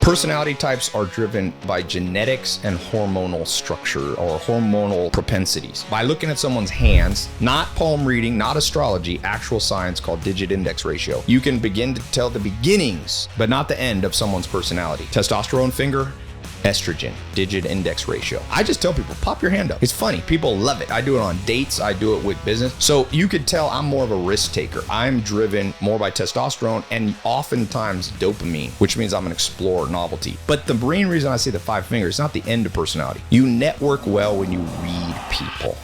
Personality types are driven by genetics and hormonal structure or hormonal propensities. By looking at someone's hands, not palm reading, not astrology, actual science called digit index ratio, you can begin to tell the beginnings, but not the end of someone's personality. Testosterone finger, estrogen, digit index ratio. I just tell people, pop your hand up. It's funny. People love it. I do it on dates. I do it with business. So you could tell I'm more of a risk taker. I'm driven more by testosterone and oftentimes dopamine, which means I'm an explorer, novelty. But the main reason I say the 5 fingers is not the end of personality. You network well when you read people.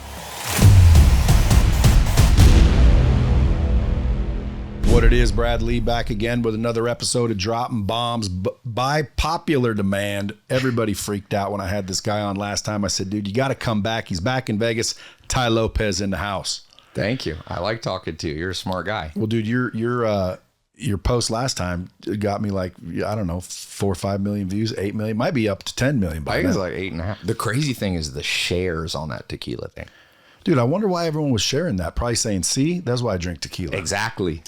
What it is, Brad Lee back again with another episode of Dropping Bombs. By popular demand, everybody freaked out when I had this guy on last time. I said, dude, you got to come back. He's back in Vegas. Ty Lopez in the house. Thank you. I like talking to you. You're a smart guy. Well, dude, your post last time got me like, I don't know, 4 or 5 million views, 8 million, might be up to 10 million. I think it's like 8.5. The crazy thing is the shares on that tequila thing. Dude, I wonder why everyone was sharing that. Probably saying, see, that's why I drink tequila. Exactly.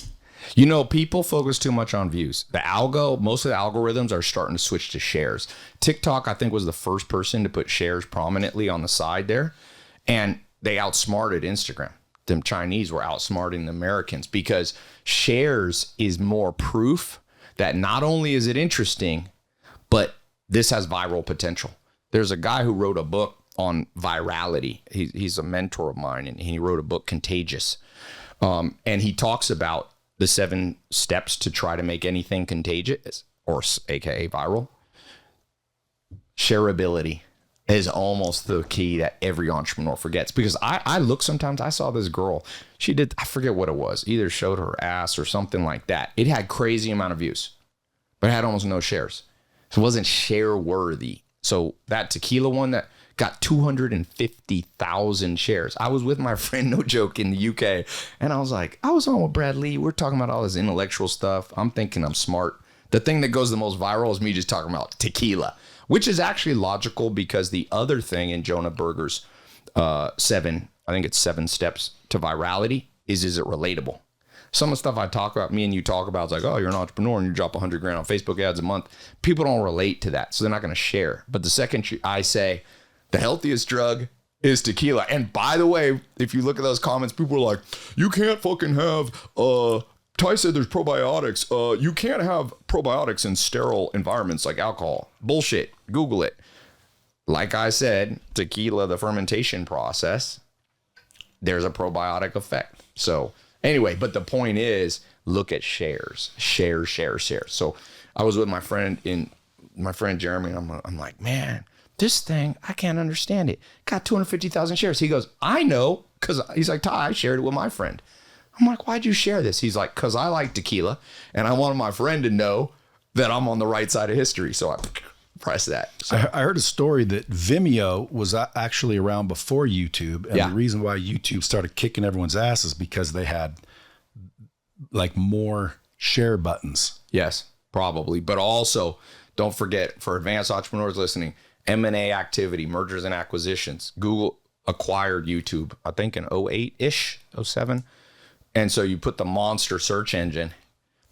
You know, people focus too much on views. Most of the algorithms are starting to switch to shares. TikTok, I think, was the first person to put shares prominently on the side there. And they outsmarted Instagram. The Chinese were outsmarting the Americans because shares is more proof that not only is it interesting, but this has viral potential. There's a guy who wrote a book on virality. He's a mentor of mine, and he wrote a book, Contagious. And he talks about the 7 steps to try to make anything contagious, or AKA viral. Shareability is almost the key that every entrepreneur forgets. Because I look sometimes, I saw this girl, she did, I forget what it was, either showed her ass or something like that. It had crazy amount of views, but it had almost no shares. So it wasn't share worthy. So that tequila one that got 250,000 shares. I was with my friend, no joke, in the UK. And I was like, I was on with Brad Lee. We're talking about all this intellectual stuff. I'm thinking I'm smart. The thing that goes the most viral is me just talking about tequila, which is actually logical because the other thing in Jonah Berger's 7 steps to virality is it relatable? Some of the stuff I talk about, me and you talk about, it's like, oh, you're an entrepreneur and you drop $100,000 on Facebook ads a month. People don't relate to that, so they're not going to share. But the second I say, the healthiest drug is tequila. And by the way, if you look at those comments, people are like, you can't fucking have, Ty said there's probiotics. You can't have probiotics in sterile environments like alcohol. Bullshit. Google it. Like I said, tequila, the fermentation process, there's a probiotic effect. So anyway, but the point is, look at shares. Shares. So I was with my friend Jeremy, and I'm like, man, this thing, I can't understand it. Got 250,000 shares. He goes, I know, because he's like, Ty, I shared it with my friend. I'm like, why'd you share this? He's like, because I like tequila, and I wanted my friend to know that I'm on the right side of history. So I press that. So. I heard a story that Vimeo was actually around before YouTube. And the reason why YouTube started kicking everyone's ass is because they had like more share buttons. Yes, probably. But also, don't forget, for advanced entrepreneurs listening, M&A activity, mergers and acquisitions. Google acquired YouTube, I think in 08-ish, 07. And so you put the monster search engine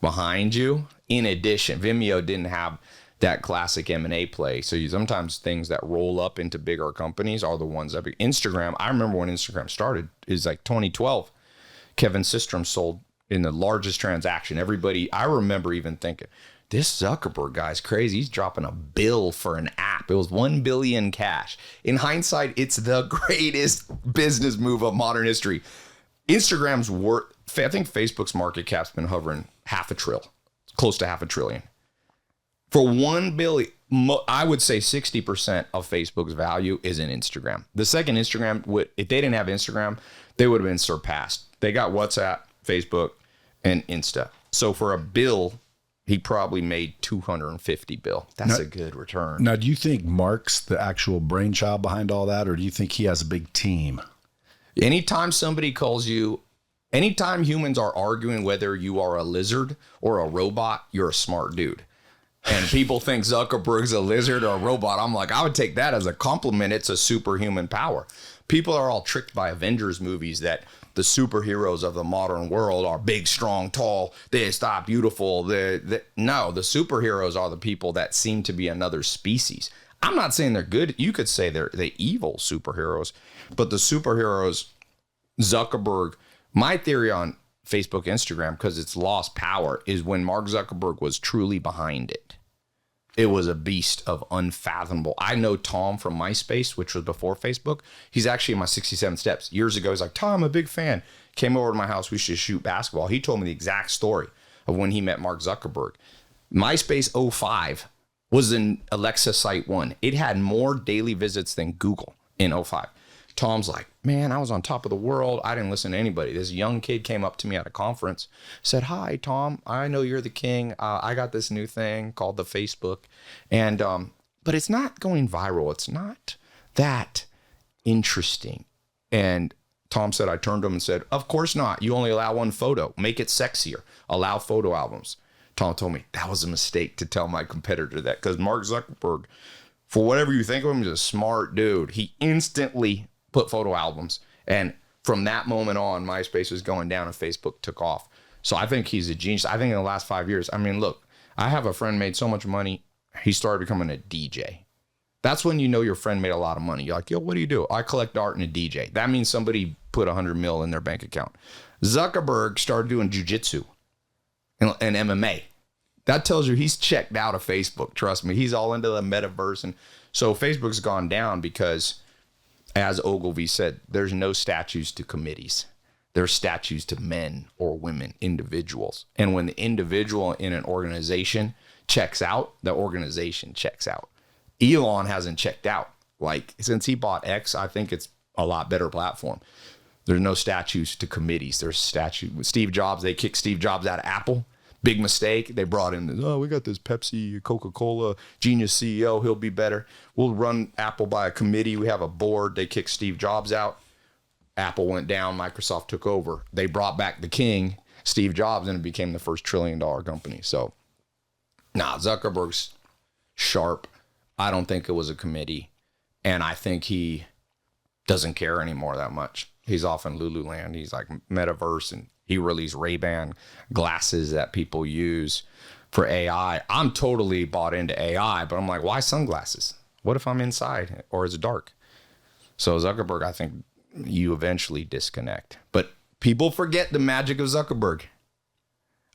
behind you. In addition, Vimeo didn't have that classic M&A play. So sometimes things that roll up into bigger companies are the ones that be. Instagram, I remember when Instagram started, is like 2012. Kevin Systrom sold in the largest transaction. I remember even thinking, this Zuckerberg guy's crazy. He's dropping a bill for an app. It was $1 billion cash. In hindsight, it's the greatest business move of modern history. Instagram's worth, I think Facebook's market cap's been hovering $500 billion, close to $500 billion. For $1 billion, I would say 60% of Facebook's value is in Instagram. The second Instagram, if they didn't have Instagram, they would have been surpassed. They got WhatsApp, Facebook, and Insta. So for a bill, he probably made 250 bill. That's a good return. Now, do you think Mark's the actual brainchild behind all that, or do you think he has a big team? Anytime humans are arguing whether you are a lizard or a robot, you're a smart dude. And people think Zuckerberg's a lizard or a robot. I'm like, I would take that as a compliment. It's a superhuman power. People are all tricked by Avengers movies that the superheroes of the modern world are big, strong, tall, they stop beautiful. No, the superheroes are the people that seem to be another species. I'm not saying they're good. You could say they're the evil superheroes, but the superheroes, Zuckerberg, my theory on Facebook, Instagram, because it's lost power, is when Mark Zuckerberg was truly behind it. It was a beast of unfathomable. I know Tom from MySpace, which was before Facebook. He's actually in my 67 Steps. Years ago, he's like, Tom, a big fan. Came over to my house. We should shoot basketball. He told me the exact story of when he met Mark Zuckerberg. MySpace 05 was an Alexa Site 1. It had more daily visits than Google in 05. Tom's like, man, I was on top of the world. I didn't listen to anybody. This young kid came up to me at a conference, said, hi, Tom, I know you're the king. I got this new thing called the Facebook. And, but it's not going viral. It's not that interesting. And Tom said, I turned to him and said, of course not. You only allow one photo. Make it sexier. Allow photo albums. Tom told me that was a mistake to tell my competitor that, because Mark Zuckerberg, for whatever you think of him, is a smart dude. He instantly put photo albums. And from that moment on, MySpace was going down and Facebook took off. So I think he's a genius. I think in the last 5 years, I mean, look, I have a friend made so much money, he started becoming a DJ. That's when you know your friend made a lot of money. You're like, yo, what do you do? I collect art and a DJ. That means somebody put 100 mil in their bank account. Zuckerberg started doing jujitsu and MMA. That tells you he's checked out of Facebook. Trust me, he's all into the metaverse. And so Facebook's gone down because, as Ogilvy said, there's no statues to committees. There's statues to men or women, individuals. And when the individual in an organization checks out, the organization checks out. Elon hasn't checked out. Like, since he bought X, I think it's a lot better platform. There's no statues to committees. There's statues. With Steve Jobs, they kicked Steve Jobs out of Apple. Big mistake. They brought in, we got this Pepsi, Coca-Cola, genius CEO. He'll be better. We'll run Apple by a committee. We have a board. They kicked Steve Jobs out. Apple went down. Microsoft took over. They brought back the king, Steve Jobs, and it became the first $1 trillion company. So, Zuckerberg's sharp. I don't think it was a committee. And I think he doesn't care anymore that much. He's off in Lululand. He's like metaverse, and he released Ray-Ban glasses that people use for AI. I'm totally bought into AI, but I'm like, why sunglasses? What if I'm inside or is it dark? So Zuckerberg, I think you eventually disconnect. But people forget the magic of Zuckerberg.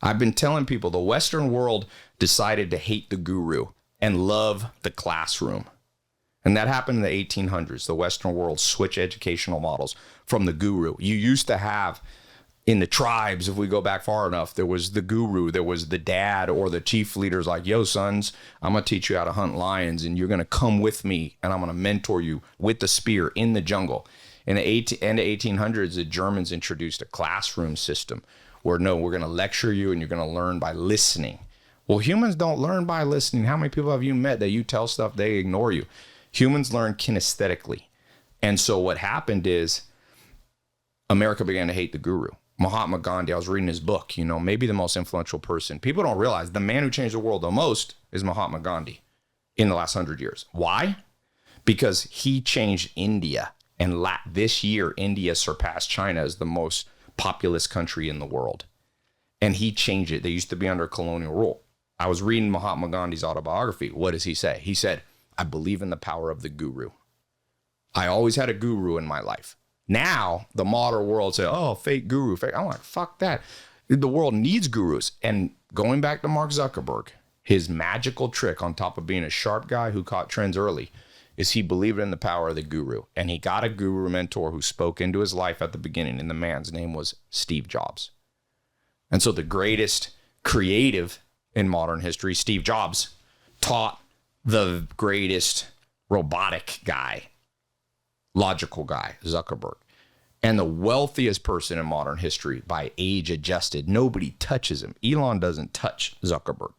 I've been telling people the Western world decided to hate the guru and love the classroom. And that happened in the 1800s. The Western world switched educational models from the guru. You used to have, in the tribes, if we go back far enough, there was the guru, there was the dad or the chief leaders like, yo, sons, I'm going to teach you how to hunt lions, and you're going to come with me, and I'm going to mentor you with the spear in the jungle. In the end of 1800s, the Germans introduced a classroom system where, no, we're going to lecture you, and you're going to learn by listening. Well, humans don't learn by listening. How many people have you met that you tell stuff, they ignore you? Humans learn kinesthetically. And so what happened is America began to hate the guru. Mahatma Gandhi, I was reading his book, maybe the most influential person. People don't realize the man who changed the world the most is Mahatma Gandhi in the last 100 years. Why? Because he changed India. And this year, India surpassed China as the most populous country in the world. And he changed it. They used to be under colonial rule. I was reading Mahatma Gandhi's autobiography. What does he say? He said, I believe in the power of the guru. I always had a guru in my life. Now, the modern world say, oh, fake guru, fake. I'm like, fuck that. The world needs gurus. And going back to Mark Zuckerberg, his magical trick on top of being a sharp guy who caught trends early is he believed in the power of the guru. And he got a guru mentor who spoke into his life at the beginning, and the man's name was Steve Jobs. And so the greatest creative in modern history, Steve Jobs, taught the greatest robotic guy, logical guy, Zuckerberg. And the wealthiest person in modern history by age adjusted, nobody touches him. Elon doesn't touch Zuckerberg.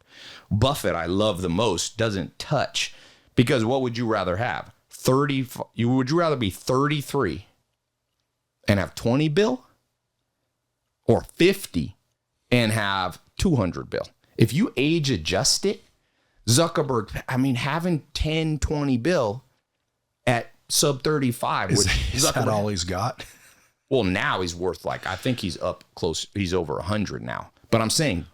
Buffett, I love the most, doesn't touch, because what would you rather have? Would you rather be 33 and have 20 bill, or 50 and have 200 bill? If you age adjust it, Zuckerberg, having 10, 20 bill at sub 35. Is that all he's got? Well, now he's worth like, I think he's up close. He's over 100 now. But I'm saying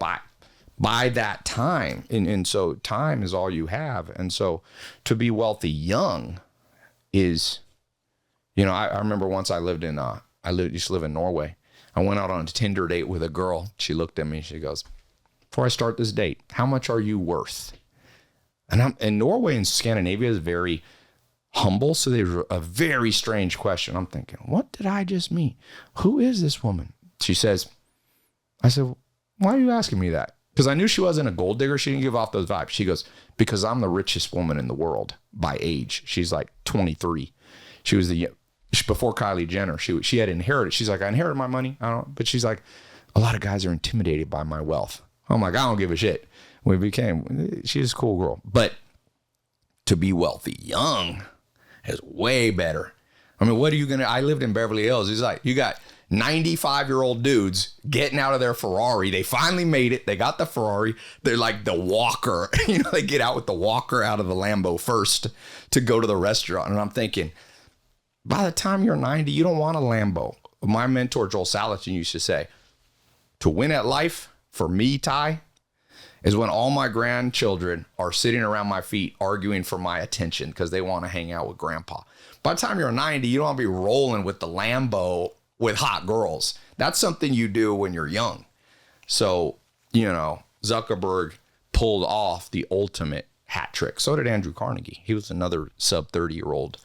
by that time, and so time is all you have. And so to be wealthy young is, you know, I remember once I used to live in Norway. I went out on a Tinder date with a girl. She looked at me and she goes, before I start this date, how much are you worth? And Norway and Scandinavia is very humble. So there's a very strange question. I'm thinking, what did I just meet? Who is this woman? She says, I said, why are you asking me that? Because I knew she wasn't a gold digger. She didn't give off those vibes. She goes, because I'm the richest woman in the world by age. She's like 23. She was before Kylie Jenner. She had inherited. She's like, I inherited my money. I don't. But she's like, a lot of guys are intimidated by my wealth. I'm like, I don't give a shit. She's a cool girl. But to be wealthy young is way better. I mean, I lived in Beverly Hills. It's like, you got 95-year-old dudes getting out of their Ferrari. They finally made it. They got the Ferrari. They're like the walker. You know, they get out with the walker out of the Lambo first to go to the restaurant. And I'm thinking, by the time you're 90, you don't want a Lambo. My mentor, Joel Salatin, used to say, to win at life, for me, Ty, is when all my grandchildren are sitting around my feet arguing for my attention because they want to hang out with grandpa. By the time you're 90, you don't want to be rolling with the Lambo with hot girls. That's something you do when you're young. So, you know, Zuckerberg pulled off the ultimate hat trick. So did Andrew Carnegie. He was another sub 30-year-old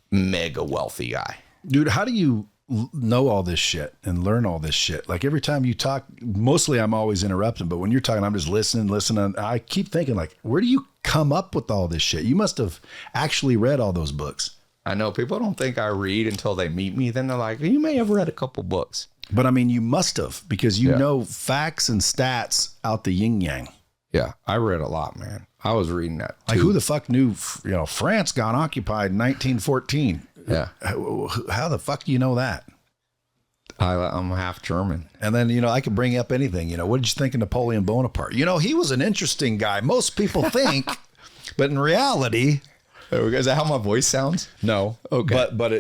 mega wealthy guy. Dude, how do you know all this shit and learn all this shit? Like every time you talk, mostly I'm always interrupting, but when you're talking, I'm just listening. I keep thinking like, where do you come up with all this shit? You must have actually read all those books. I know people don't think I read until they meet me. Then they're like, you may have read a couple books. But I mean, you must have, because you know facts and stats out the yin yang. Yeah, I read a lot, man. I was reading that too. Like who the fuck knew, you know, France got occupied in 1914. Yeah. How the fuck do you know that? I'm half German. And then, you know, I could bring up anything. You know, what did you think of Napoleon Bonaparte? You know, he was an interesting guy. Most people think, but in reality, is that how my voice sounds? No. Okay. But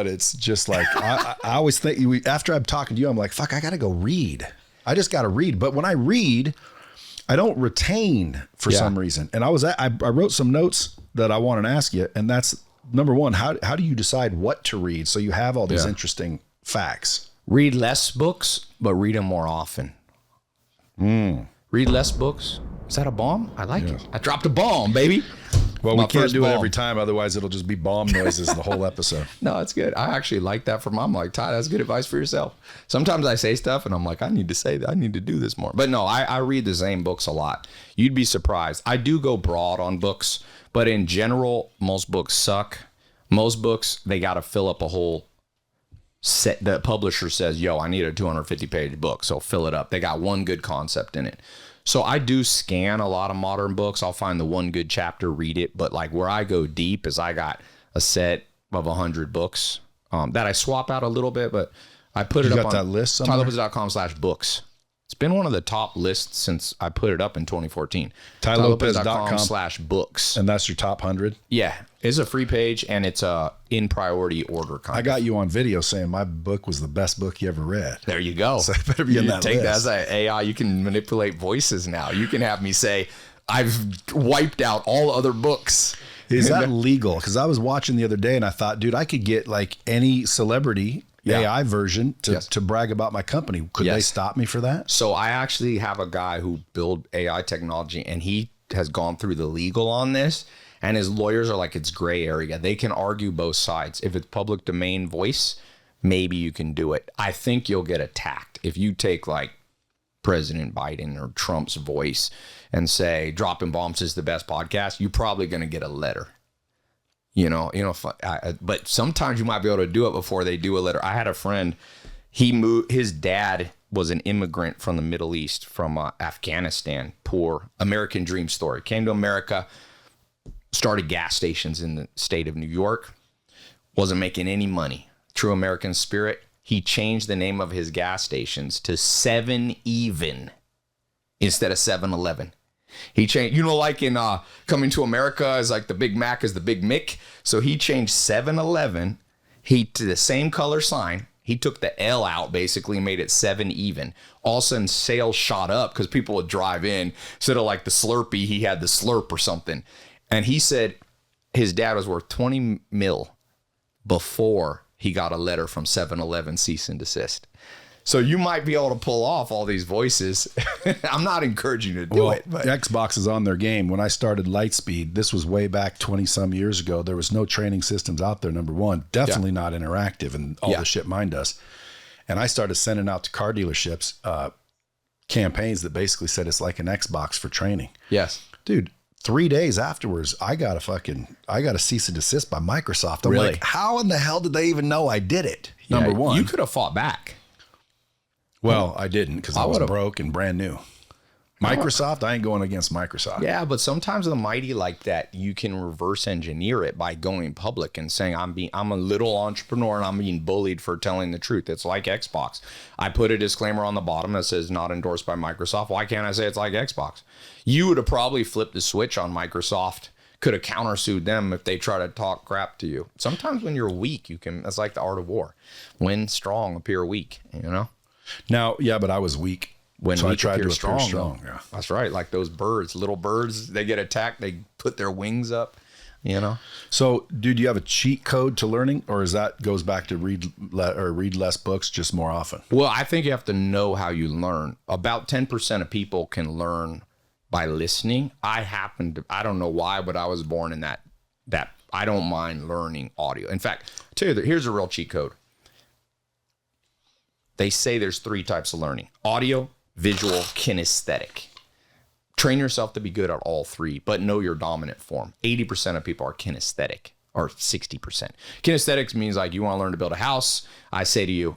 it's just like, I always think after I'm talking to you, I'm like, fuck, I got to go read. I just got to read. But when I read, I don't retain for some reason. And I wrote some notes that I wanted to ask you. And that's number one, how do you decide what to read? So you have all these interesting facts. Read less books, but read them more often. Read less books. Is that a bomb? I like it. I dropped a bomb, baby. Well, we can't do it every time. Otherwise, it'll just be bomb noises the whole episode. No, it's good. I actually like that from, I'm like, Todd, that's good advice for yourself. Sometimes I say stuff and I'm like, I need to say that. I need to do this more. But no, I read the same books a lot. You'd be surprised. I do go broad on books, but in general, most books suck. Most books, they got to fill up a whole set. The publisher says, yo, I need a 250-page book, so fill it up. They got one good concept in it. So I do scan a lot of modern books. I'll find the one good chapter, read it. But like where I go deep is I got a set of 100 books that I swap out a little bit, but I put it up on that list somewhere? TyLopez.com/books. It's been one of the top lists since I put it up in 2014. TyLopez.com/books. And that's your top 100? Yeah. It's a free page and it's in priority order. I got you on video saying my book was the best book you ever read. There you go. So I better be in that take list. that as AI. You can manipulate voices now. You can have me say, I've wiped out all other books. Is that legal? Because I was watching the other day and I thought, dude, I could get like any celebrity AI version to brag about my company. Could they stop me for that? So I actually have a guy who built AI technology and he has gone through the legal on this. And his lawyers are like, it's gray area. They can argue both sides. If it's public domain voice, maybe you can do it. I think you'll get attacked. If you take like President Biden or Trump's voice and say, Dropping Bombs is the best podcast, you're probably going to get a letter. But sometimes you might be able to do it before they do a letter. I had a friend, his dad was an immigrant from the Middle East, from Afghanistan, poor American dream story. Came to America, started gas stations in the state of New York, wasn't making any money. True American spirit. He changed the name of his gas stations to 7 Even instead of 7-Eleven. He changed, like in Coming to America is like the Big Mac is the Big Mick. So he changed 7-Eleven. He to the same color sign. He took the L out, basically made it 7 even. All of a sudden, sales shot up because people would drive in. Instead of like the Slurpee, he had the Slurp or something. And he said his dad was worth 20 mil before he got a letter from 7-Eleven cease and desist. So you might be able to pull off all these voices. I'm not encouraging you to do it. But Xbox is on their game. When I started Lightspeed, this was way back 20 some years ago. There was no training systems out there, number one. Definitely not interactive and all the shit mine does. And I started sending out to car dealerships campaigns that basically said it's like an Xbox for training. Yes. Dude, 3 days afterwards, I got a cease and desist by Microsoft. I'm Really? like, how in the hell did they even know I did it? Number one. You could have fought back. Well, I didn't because I was broke and brand new. Microsoft, I ain't going against Microsoft. Yeah, but sometimes the mighty like that, you can reverse engineer it by going public and saying, I'm a little entrepreneur and I'm being bullied for telling the truth. It's like Xbox. I put a disclaimer on the bottom that says not endorsed by Microsoft. Why can't I say it's like Xbox? You would have probably flipped the switch on Microsoft, could have countersued them if they try to talk crap to you. Sometimes when you're weak, that's like the art of war. When strong, appear weak, Now, yeah, but I was weak. So I tried to appear strong. Yeah. That's right. Like those birds, little birds, they get attacked, they put their wings up, So, dude, do you have a cheat code to learning, or is that goes back to read less books just more often? Well, I think you have to know how you learn. About 10% of people can learn by listening. I don't know why, but I was born in that I don't mind learning audio. In fact, I'll tell you that here's a real cheat code. They say there's 3 types of learning: audio, visual, kinesthetic. Train yourself to be good at all 3, but know your dominant form. 80% of people are kinesthetic, or 60%. Kinesthetics means like you want to learn to build a house. I say to you,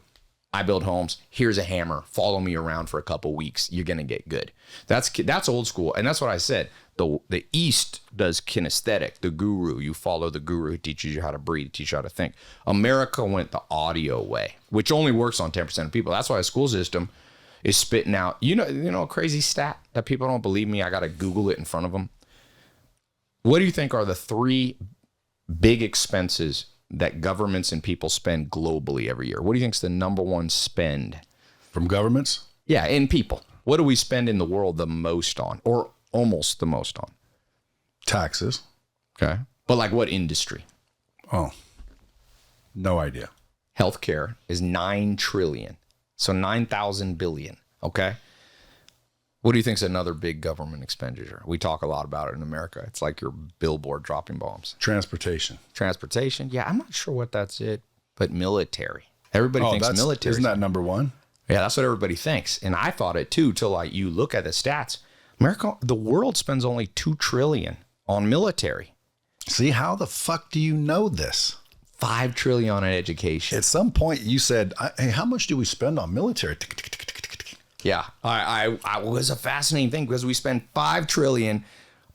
I build homes. Here's a hammer. Follow me around for a couple weeks. You're going to get good. That's old school. And that's what I said. The East does kinesthetic, the guru. You follow the guru who teaches you how to breathe, teaches you how to think. America went the audio way, which only works on 10% of people. That's why the school system is spitting out, a crazy stat that people don't believe me. I got to Google it in front of them. What do you think are the 3 big expenses that governments and people spend globally every year? What do you think is the number one spend? From governments? Yeah, in people. What do we spend in the world the most on, or almost the most on? Taxes. Okay. But like what industry? Oh, no idea. Healthcare is 9 trillion. So 9,000 billion. Okay. What do you think is another big government expenditure? We talk a lot about it in America. It's like your billboard dropping bombs. Transportation. Yeah, I'm not sure what that's it, but military. Everybody thinks military. Isn't that number one? Yeah, that's what everybody thinks. And I thought it too, till like you look at the stats. America, the world spends only 2 trillion on military. See, how the fuck do you know this? 5 trillion on education. At some point you said, hey, how much do we spend on military? Yeah, I was a fascinating thing because we spend 5 trillion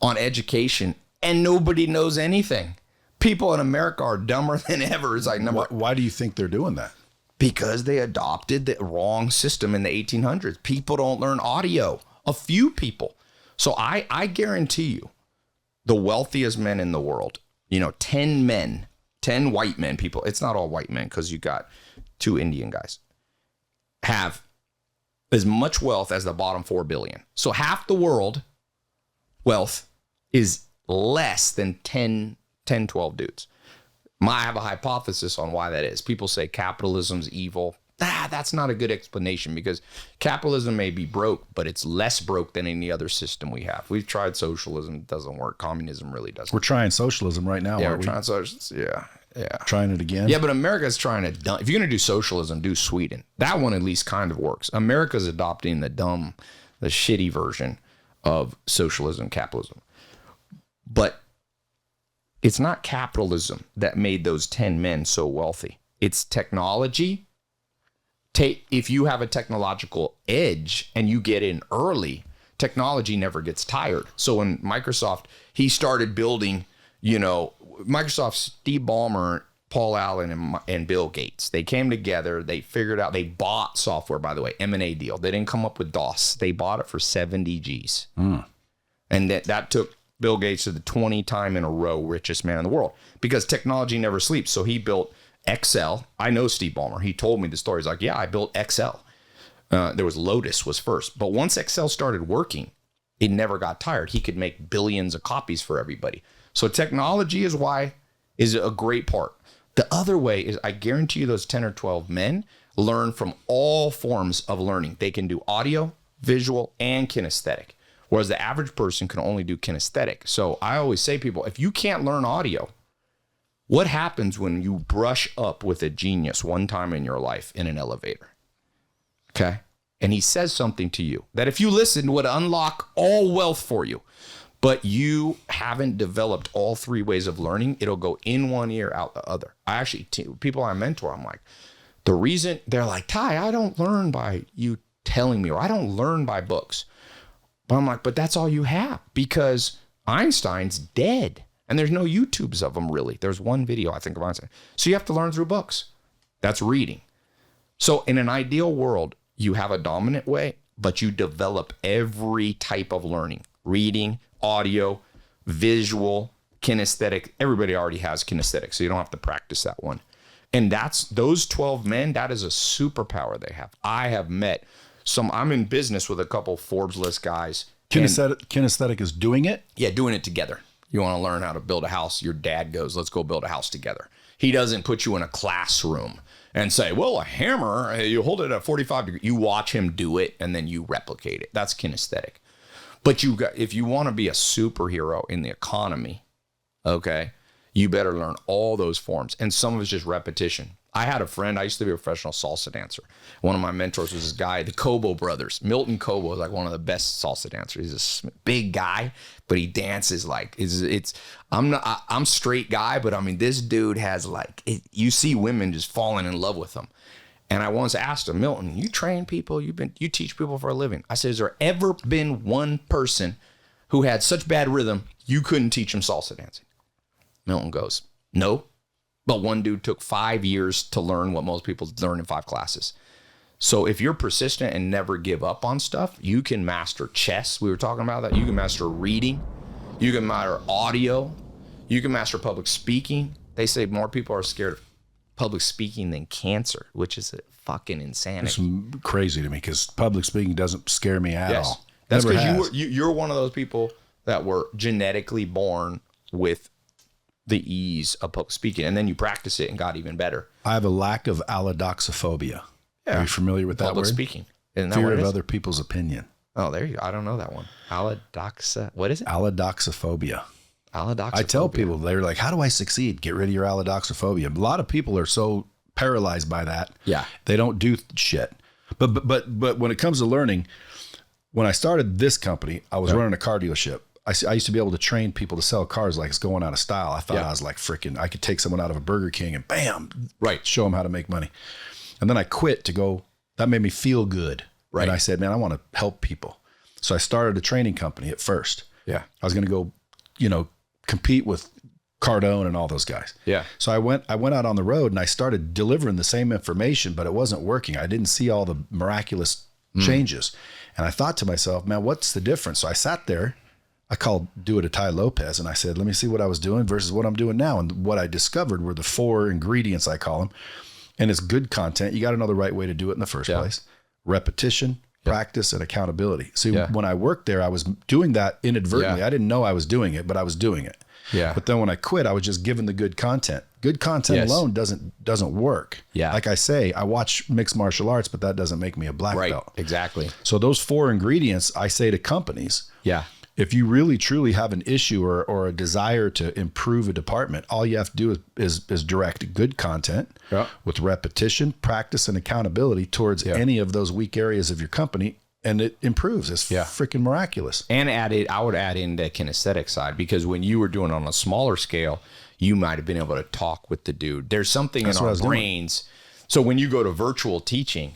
on education and nobody knows anything. People in America are dumber than ever. It's like Why do you think they're doing that? Because they adopted the wrong system in the 1800s. People don't learn audio. A few people. So I guarantee you, the wealthiest men in the world, 10 men, 10 white men, people, it's not all white men because you got 2 Indian guys, have as much wealth as the bottom 4 billion. So half the world wealth is less than 10, 12 dudes. I have a hypothesis on why that is. People say capitalism's evil. That's not a good explanation because capitalism may be broke, but it's less broke than any other system we have. We've tried socialism. It doesn't work. Communism really doesn't. We're trying socialism right now. Yeah, aren't we're trying socialism. Yeah. Trying it again? Yeah, but America's trying to if you're going to do socialism, do Sweden. That one at least kind of works. America's adopting the shitty version of socialism, capitalism. But it's not capitalism that made those 10 men so wealthy. It's technology. If you have a technological edge and you get in early, technology never gets tired. So when Microsoft, he started building, Microsoft, Steve Ballmer, Paul Allen, and Bill Gates, they came together. They figured out, they bought software, by the way, M&A deal. They didn't come up with DOS. They bought it for 70 G's. And And that took Bill Gates to the 20 time in a row richest man in the world because technology never sleeps. So he built Excel. I know Steve Ballmer. He told me the story. He's like, yeah, I built Excel. There was Lotus was first. But once Excel started working, it never got tired. He could make billions of copies for everybody. So technology is a great part. The other way is I guarantee you those 10 or 12 men learn from all forms of learning. They can do audio, visual, and kinesthetic, whereas the average person can only do kinesthetic. So I always say people, if you can't learn audio, what happens when you brush up with a genius one time in your life in an elevator? Okay. And he says something to you that if you listen would unlock all wealth for you, but you haven't developed all three ways of learning. It'll go in one ear, out the other. I actually, people I mentor, I'm like, the reason they're like, Ty, I don't learn by you telling me, or I don't learn by books. But I'm like, but that's all you have because Einstein's dead and there's no YouTubes of him really. There's one video, I think, of Einstein. So you have to learn through books. That's reading. So in an ideal world, you have a dominant way, but you develop every type of learning, reading, audio, visual, kinesthetic. Everybody already has kinesthetic, so you don't have to practice that one. And that's those 12 men, that is a superpower they have. I have met I'm in business with a couple Forbes list guys. Kinesthetic is doing it? Yeah, doing it together. You want to learn how to build a house. Your dad goes, let's go build a house together. He doesn't put you in a classroom and say, well, a hammer, you hold it at 45 degrees. You watch him do it and then you replicate it. That's kinesthetic. But if you want to be a superhero in the economy, okay, you better learn all those forms. And some of it's just repetition. I had a friend, I used to be a professional salsa dancer. One of my mentors was this guy, the Cobo brothers. Milton Cobo was like one of the best salsa dancers. He's a big guy, but he dances like I'm straight guy, but I mean, this dude has you see women just falling in love with him. And I once asked him, Milton, you train people, you teach people for a living. I said, has there ever been one person who had such bad rhythm, you couldn't teach him salsa dancing? Milton goes, no. But one dude took 5 years to learn what most people learn in 5 classes. So if you're persistent and never give up on stuff, you can master chess. We were talking about that. You can master reading. You can master audio. You can master public speaking. They say more people are scared of public speaking than cancer, which is a fucking insanity. It's crazy to me because public speaking doesn't scare me at all. That's because you're one of those people that were genetically born with the ease of public speaking, and then you practice it and got even better. I have a lack of allodoxophobia. Yeah. Are you familiar with that public word? Speaking. Fear of other people's opinion. Oh, there you go. I don't know that one. What is it? Allodoxophobia. Allodoxophobia. I tell people, they're like, how do I succeed? Get rid of your allodoxophobia. A lot of people are so paralyzed by that. Yeah. They don't do shit. But when it comes to learning, when I started this company, I was running a car dealership. I used to be able to train people to sell cars like it's going out of style. I thought I was like I could take someone out of a Burger King and bam, show them how to make money. And then I quit to go, that made me feel good. Right. And I said, man, I want to help people. So I started a training company at first. Yeah. I was going to go, compete with Cardone and all those guys. Yeah. So I went out on the road and I started delivering the same information, but it wasn't working. I didn't see all the miraculous changes. And I thought to myself, man, what's the difference? So I sat there. I called Do It to Ty Lopez and I said, let me see what I was doing versus what I'm doing now. And what I discovered were the 4 ingredients, I call them. And it's good content. You got to know the right way to do it in the first place. Repetition, practice, and accountability. See, when I worked there, I was doing that inadvertently. Yeah. I didn't know I was doing it, but I was doing it. Yeah. But then when I quit, I was just given the good content. Good content alone doesn't work. Yeah. Like I say, I watch mixed martial arts, but that doesn't make me a black belt. Exactly. So those 4 ingredients, I say to companies. Yeah. If you really truly have an issue or a desire to improve a department, all you have to do is direct good content with repetition, practice, and accountability towards any of those weak areas of your company, and it improves. It's freaking miraculous. And I would add in the kinesthetic side, because when you were doing it on a smaller scale, you might have been able to talk with the dude. There's something in our brains. So when you go to virtual teaching,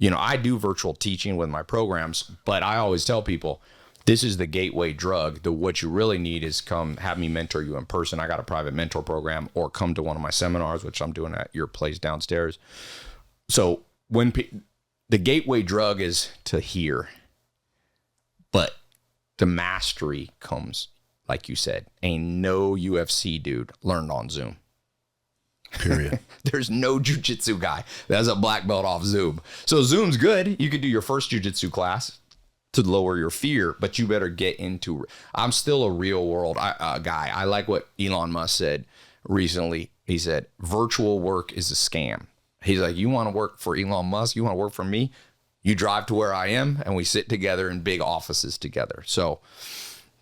I do virtual teaching with my programs, but I always tell people, this is the gateway drug. What you really need is come have me mentor you in person. I got a private mentor program, or come to one of my seminars, which I'm doing at your place downstairs. So when the gateway drug is to hear, but The mastery comes, like you said, ain't no UFC dude learned on Zoom. Period. There's no jiu-jitsu guy that's a black belt off Zoom. So Zoom's good. You could do your first jiu-jitsu class to lower your fear, but you better get into. I'm still a real world guy. I like what Elon Musk said recently. He said, virtual work is a scam. He's like, you want to work for Elon Musk? You want to work for me? You drive to where I am and we sit together in big offices together. So,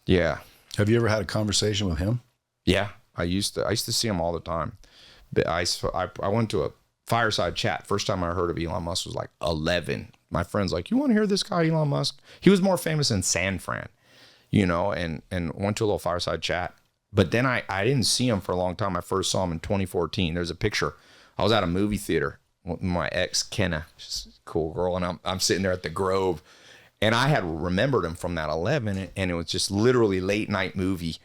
yeah. Have you ever had a conversation with him? Yeah, I used to see him all the time. But I went to a fireside chat. First time I heard of Elon Musk was like 11. My friend's like, you want to hear this guy, Elon Musk? He was more famous in San Fran, and went to a little fireside chat. But then I didn't see him for a long time. I first saw him in 2014. There's a picture. I was at a movie theater with my ex, Kenna, she's a cool girl, and I'm sitting there at the Grove. And I had remembered him from that 11, and it was just literally late night movie.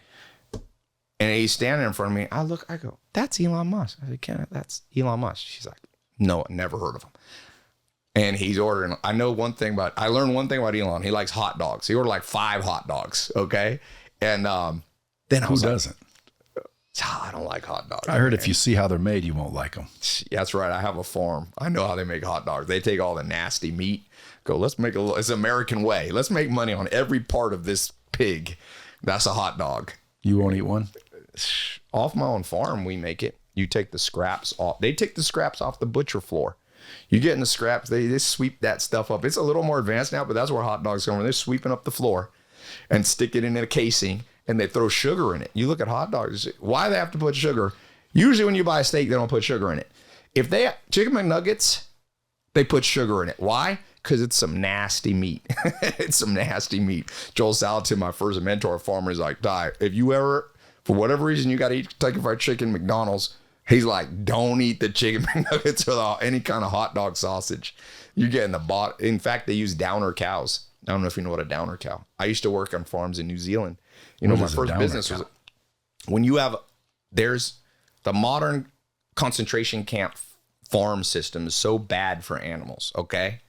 And he's standing in front of me. I go, that's Elon Musk. I said, Kenna, that's Elon Musk. She's like, no, never heard of him. And he's ordering. I learned one thing about Elon. He likes hot dogs. He ordered like 5 hot dogs. Okay. And then who doesn't? I don't like hot dogs. I heard if you see how they're made, you won't like them. That's right. I have a farm. I know how they make hot dogs. They take all the nasty meat. Go, let's make it's American way. Let's make money on every part of this pig. That's a hot dog. You won't eat one? Off my own farm, we make it. You take the scraps off. They take the scraps off the butcher floor. You get in the scraps, they sweep that stuff up. It's a little more advanced now, but that's where hot dogs come from. They're sweeping up the floor and stick it in a casing, and they throw sugar in it. You look at hot dogs, why they have to put sugar? Usually when you buy a steak, they don't put sugar in it. If they have chicken McNuggets, they put sugar in it. Why? Because it's some nasty meat. It's some nasty meat. Joel Salatin, my first mentor farmer, is like, Di, if you ever, for whatever reason, you got to eat Kentucky Fried Chicken, McDonald's, he's like, don't eat the chicken McNuggets or any kind of hot dog sausage. You're getting the bot. In fact, they use downer cows. I don't know if you know what a downer cow. I used to work on farms in New Zealand. My first business was when you have, there's the modern concentration camp farm system is so bad for animals. Okay.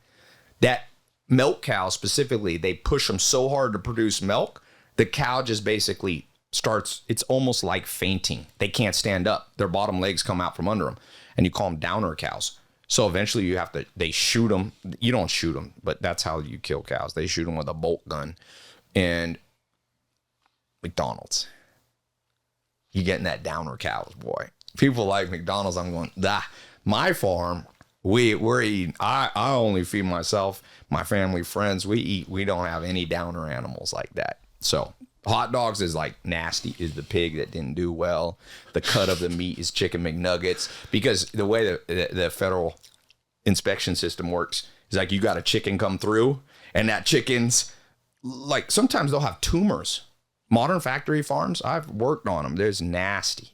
That milk cow specifically, they push them so hard to produce milk. The cow just basically starts, it's almost like fainting. They can't stand up. Their bottom legs come out from under them, and you call them downer cows. So eventually they shoot them. You don't shoot them, but that's how you kill cows. They shoot them with a bolt gun. And McDonald's, you getting that downer cows, boy. People like McDonald's. I'm going, my farm, we're eating. I only feed myself, my family, friends. We don't have any downer animals like that. So hot dogs is like nasty, is the pig that didn't do well. The cut of the meat is chicken McNuggets, because the way the federal inspection system works is like you got a chicken come through, and that chicken's like, sometimes they'll have tumors. Modern factory farms, I've worked on them. There's nasty,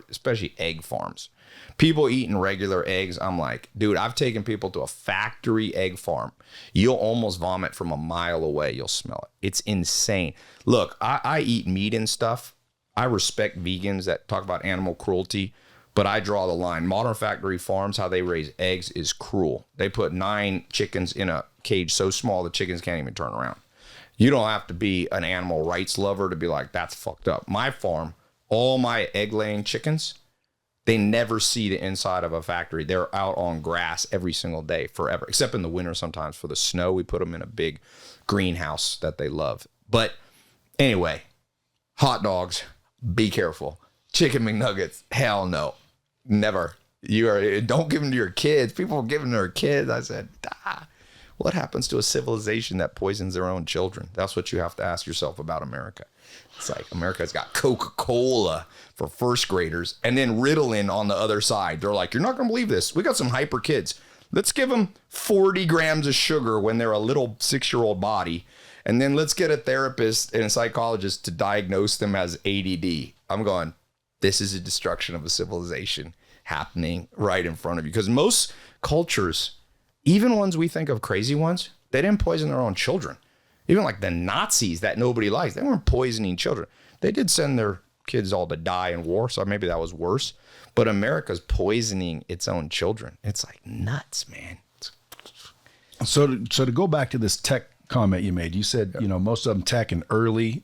especially egg farms. People eating regular eggs. I'm like, dude, I've taken people to a factory egg farm. You'll almost vomit from a mile away. You'll smell it. It's insane. Look, I eat meat and stuff. I respect vegans that talk about animal cruelty, but I draw the line. Modern factory farms, how they raise eggs is cruel. They put 9 chickens in a cage so small the chickens can't even turn around. You don't have to be an animal rights lover to be like, that's fucked up. My farm, all my egg laying chickens, they never see the inside of a factory. They're out on grass every single day forever, except in the winter sometimes for the snow. We put them in a big greenhouse that they love. But anyway, hot dogs, be careful. Chicken McNuggets, hell no. Never. Don't give them to your kids. People give them to their kids. I said, what happens to a civilization that poisons their own children? That's what you have to ask yourself about America. It's like America's got Coca-Cola for first graders and then Ritalin on the other side. They're like, you're not going to believe this. We got some hyper kids. Let's give them 40 grams of sugar when they're a little 6-year-old body. And then let's get a therapist and a psychologist to diagnose them as ADD. I'm going, this is a destruction of a civilization happening right in front of you. Because most cultures, even ones we think of crazy ones, they didn't poison their own children. Even like the Nazis that nobody likes, they weren't poisoning children. They did send their kids all to die in war, so maybe that was worse. But America's poisoning its own children. It's like nuts, man. So to go back to this tech comment you made. You said, most of them tech and early,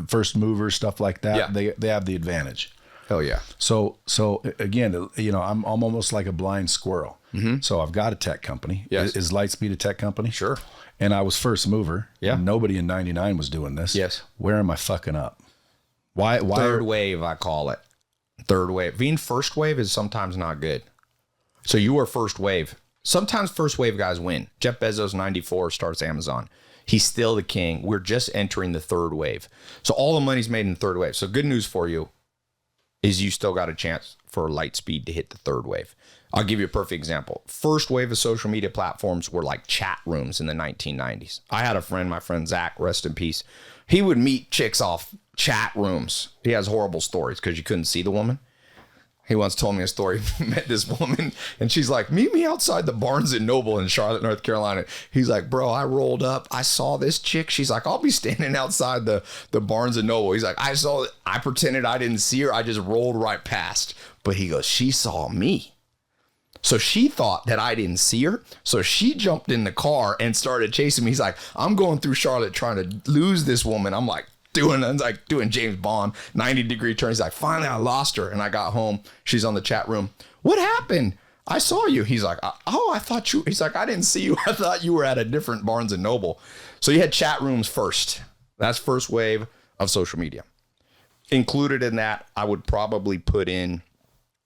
first movers, stuff like that. Yeah. They have the advantage. Hell yeah. So again, I'm almost like a blind squirrel. Mm-hmm. So I've got a tech company. Yes. Is Lightspeed a tech company? Sure. And I was first mover. Yeah. Nobody in 99 was doing this. Yes. Where am I fucking up? Why? Third wave, I call it. Third wave. Being first wave is sometimes not good. So you were first wave. Sometimes first wave guys win. Jeff Bezos, 94, starts Amazon. He's still the king. We're just entering the third wave. So all the money's made in the third wave. So good news for you is you still got a chance for Lightspeed to hit the third wave. I'll give you a perfect example. First wave of social media platforms were like chat rooms in the 1990s. I had a friend, my friend Zach, rest in peace. He would meet chicks off chat rooms. He has horrible stories because you couldn't see the woman. He once told me a story. He met this woman and she's like, meet me outside the Barnes and Noble in Charlotte, North Carolina. He's like, bro, I rolled up. I saw this chick. She's like, I'll be standing outside the Barnes and Noble. He's like, I pretended I didn't see her. I just rolled right past. But he goes, she saw me. So she thought that I didn't see her. So she jumped in the car and started chasing me. He's like, I'm going through Charlotte trying to lose this woman. I'm like, doing James Bond, 90-degree turn. He's like, finally I lost her. And I got home. She's on the chat room. What happened? I saw you. He's like, oh, I thought you, he's like, I didn't see you. I thought you were at a different Barnes and Noble. So you had chat rooms first. That's first wave of social media. Included in that, I would probably put in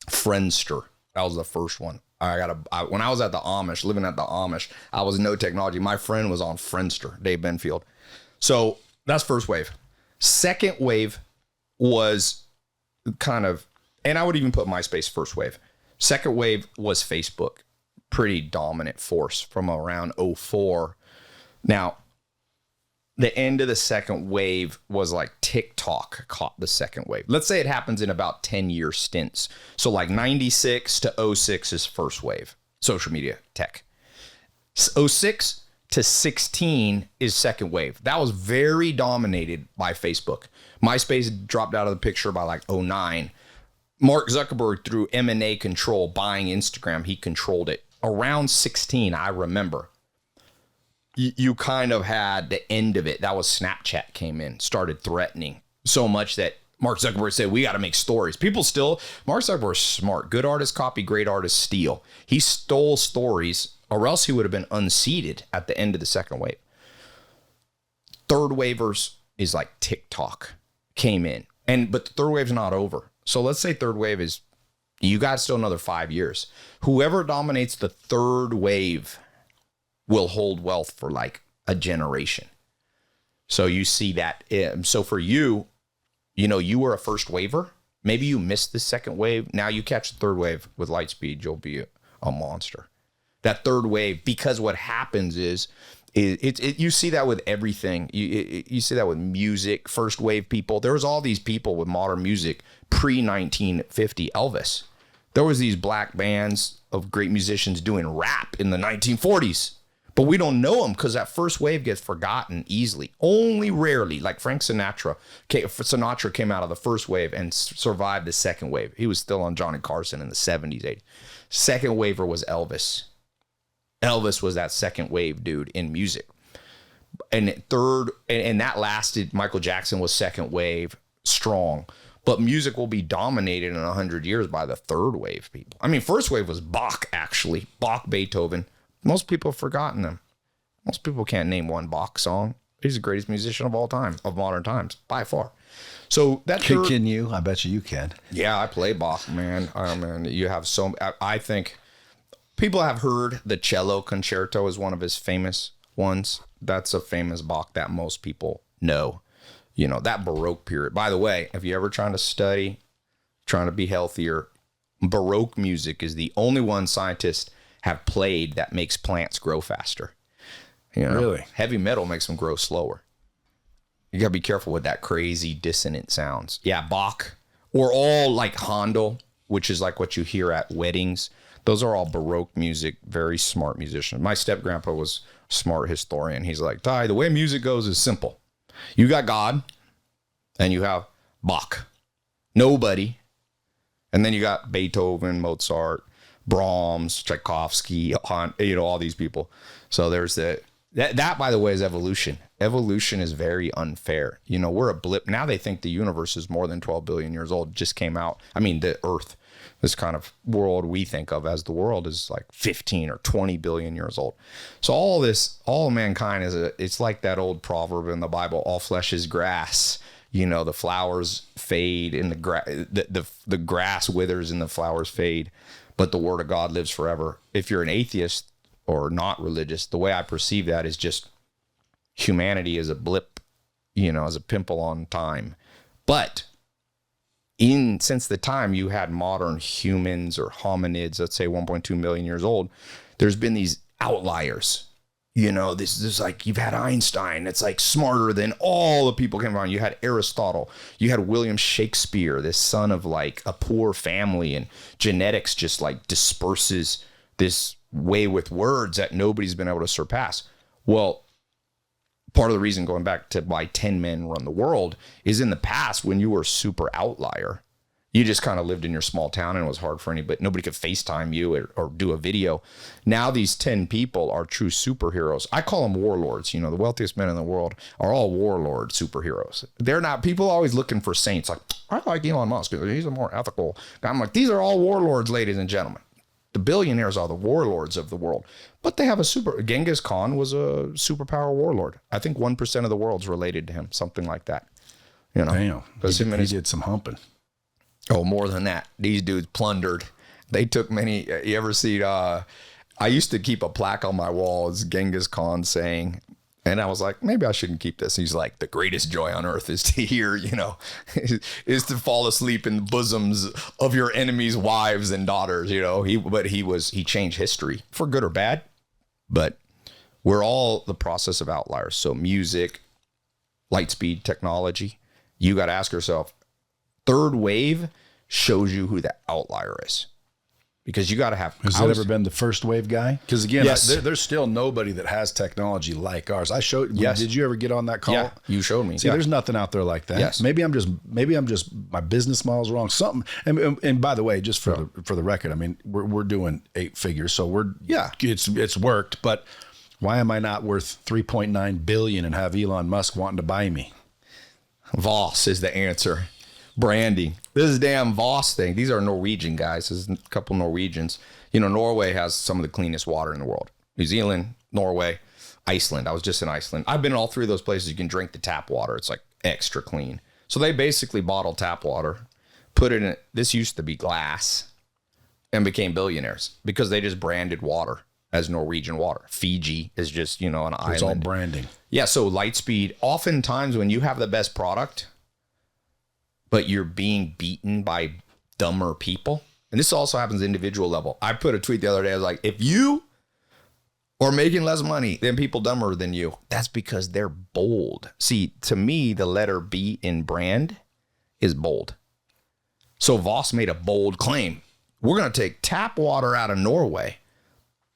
Friendster. That was the first one. When I was at the Amish, living at the Amish, I was no technology. My friend was on Friendster, Dave Benfield. So that's first wave. Second wave was kind of, and I would even put MySpace first wave. Second wave was Facebook. Pretty dominant force from around 04. Now, the end of the second wave was like TikTok caught the second wave. Let's say it happens in about 10-year stints. So like 96 to 06 is first wave, social media tech. 06 to 16 is second wave. That was very dominated by Facebook. MySpace dropped out of the picture by like 09. Mark Zuckerberg, through M&A control, buying Instagram, he controlled it. Around 16, I remember, you kind of had the end of it. That was Snapchat came in, started threatening so much that Mark Zuckerberg said, we got to make stories. Mark Zuckerberg's smart. Good artists copy, great artists steal. He stole stories, or else he would have been unseated at the end of the second wave. Third wavers is like TikTok came in. But the third wave's not over. So let's say third wave is, you got still another 5 years. Whoever dominates the third wave will hold wealth for like a generation. So you see that. So for you, you were a first waver. Maybe you missed the second wave. Now you catch the third wave with Lightspeed, you'll be a monster. That third wave, because what happens is you see that with everything. You see that with music, first wave people. There was all these people with modern music pre-1950 Elvis. There was these black bands of great musicians doing rap in the 1940s. But we don't know them because that first wave gets forgotten easily. Only rarely, like Frank Sinatra. Sinatra came out of the first wave and survived the second wave. He was still on Johnny Carson in the 70s, 80s. Second waver was Elvis. Elvis was that second wave dude in music. And that lasted. Michael Jackson was second wave, strong. But music will be dominated in 100 years by the third wave people. I mean, first wave was Bach, actually. Bach, Beethoven. Most people have forgotten them. Most people can't name one Bach song. He's the greatest musician of all time, of modern times, by far. So that can you? I bet you can. Yeah, I play Bach, man. You have I think people have heard the cello concerto is one of his famous ones. That's a famous Bach that most people know. That Baroque period. By the way, if you're ever trying to study, trying to be healthier, Baroque music is the only one scientists have played that makes plants grow faster. Really? Heavy metal makes them grow slower. You got to be careful with that crazy dissonant sounds. Yeah, Bach, or all like Handel, which is like what you hear at weddings. Those are all Baroque music, very smart musician. My step-grandpa was a smart historian. He's like, Ty, the way music goes is simple. You got God, and you have Bach. Nobody. And then you got Beethoven, Mozart, Brahms, Tchaikovsky, all these people. So there's That, by the way, is evolution. Evolution is very unfair. You know, we're a blip. Now they think the universe is more than 12 billion years old. It just came out. I mean, the Earth, this kind of world we think of as the world, is like 15 or 20 billion years old. So all mankind it's like that old proverb in the Bible, all flesh is grass. You know, the flowers fade and the grass withers and the flowers fade, but the word of God lives forever. If you're an atheist or not religious, the way I perceive that is just humanity is a blip, you know, as a pimple on time. But since the time you had modern humans or hominids, let's say 1.2 million years old, there's been these outliers. You know, this is like, you've had Einstein, it's like smarter than all the people came around. You had Aristotle, you had William Shakespeare, this son of like a poor family, and genetics just like disperses this way with words that nobody's been able to surpass. Well, part of the reason, going back to why 10 men run the world, is in the past when you were a super outlier, you just kind of lived in your small town and it was hard for anybody. Nobody could FaceTime you or do a video. Now these 10 people are true superheroes. I call them warlords. You know, the wealthiest men in the world are all warlord superheroes. They're not, people always looking for saints. Like, I like Elon Musk. He's a more ethical guy. I'm like, these are all warlords, ladies and gentlemen. The billionaires are the warlords of the world, but they have Genghis Khan was a superpower warlord. I think 1% of the world's related to him, something like that. You know, damn, he did some humping. Oh, more than that. These dudes plundered. They took many. You ever see? I used to keep a plaque on my wall. It's Genghis Khan saying, and I was like, maybe I shouldn't keep this. He's like, the greatest joy on earth is to hear, you know, is to fall asleep in the bosoms of your enemies' wives and daughters. You know, he changed history for good or bad. But we're all the process of outliers. So music, light speed, technology. You got to ask yourself. Third wave shows you who the outlier is, because you got to have. Has that ever been the first wave guy? Because again, yes. There's still nobody that has technology like ours. I showed. Yes. Did you ever get on that call? Yeah, you showed me. See, there's nothing out there like that. Yes. Maybe I'm just my business model's wrong. Something. And by the way, just for the record, I mean we're doing 8 figures, so it's worked. But why am I not worth 3.9 billion and have Elon Musk wanting to buy me? Voss is the answer. Branding. This damn Voss thing. These are Norwegian guys. There's a couple Norwegians. You know, Norway has some of the cleanest water in the world. New Zealand, Norway, Iceland. I was just in Iceland. I've been in all 3 of those places. You can drink the tap water. It's like extra clean. So they basically bottle tap water, put it in. This used to be glass, and became billionaires because they just branded water as Norwegian water. Fiji is just, you know, an island. It's all branding. Yeah. So Lightspeed. Oftentimes when you have the best product, but you're being beaten by dumber people. And this also happens individual level. I put a tweet the other day. I was like, if you are making less money than people dumber than you, that's because they're bold. See, to me, the letter B in brand is bold. So Voss made a bold claim. We're going to take tap water out of Norway.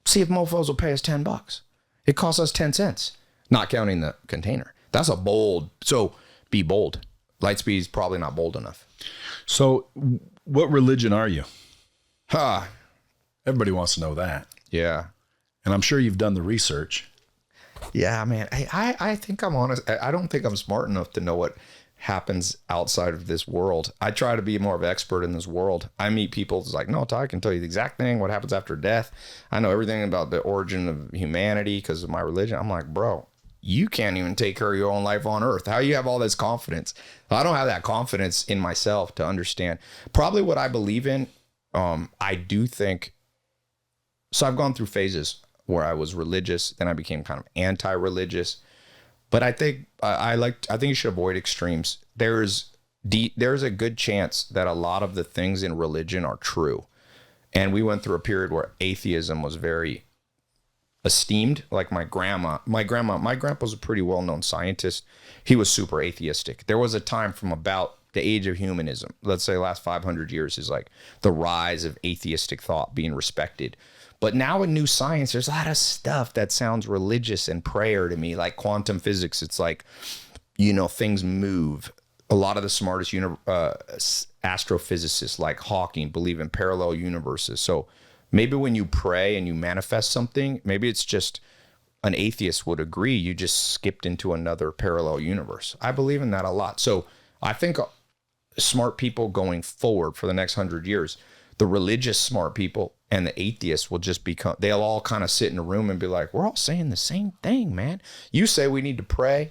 See if mofos will pay us $10. It costs us 10 cents, not counting the container. That's a bold. So be bold. Lightspeed is probably not bold enough. So what religion are you? Ha. Everybody wants to know that. Yeah. And I'm sure you've done the research. Yeah, man. I think I'm honest. I don't think I'm smart enough to know what happens outside of this world. I try to be more of an expert in this world. I meet people that's like, no, Ty, I can tell you the exact thing, what happens after death. I know everything about the origin of humanity because of my religion. I'm like, bro, you can't even take care of your own life on earth. How do you have all this confidence? I don't have that confidence in myself to understand probably what I believe in. I do think, so I've gone through phases where I was religious, then I became kind of anti-religious, but I think I think you should avoid extremes. There's a good chance that a lot of the things in religion are true. And we went through a period where atheism was very esteemed. Like my grandpa was a pretty well-known scientist. He was super atheistic. There was a time from about the age of humanism, let's say the last 500 years, is like the rise of atheistic thought being respected. But now in new science, there's a lot of stuff that sounds religious and prayer to me, like quantum physics. It's like, you know, things move. A lot of the smartest astrophysicists like Hawking believe in parallel universes. So maybe when you pray and you manifest something, maybe it's just an atheist would agree, you just skipped into another parallel universe. I believe in that a lot. So I think smart people going forward for the next 100 years, the religious smart people and the atheists will just become, they'll all kind of sit in a room and be like, we're all saying the same thing, man. You say we need to pray.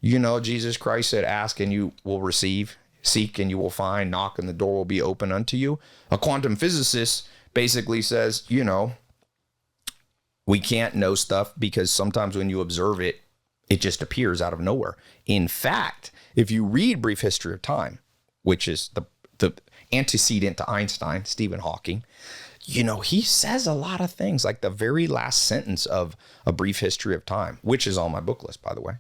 You know, Jesus Christ said, ask and you will receive, seek and you will find, knock and the door will be open unto you. A quantum physicist basically says, you know, we can't know stuff because sometimes when you observe it, it just appears out of nowhere. In fact, if you read Brief History of Time, which is the antecedent to Einstein, Stephen Hawking, you know, he says a lot of things, like the very last sentence of A Brief History of Time, which is on my book list, by the way.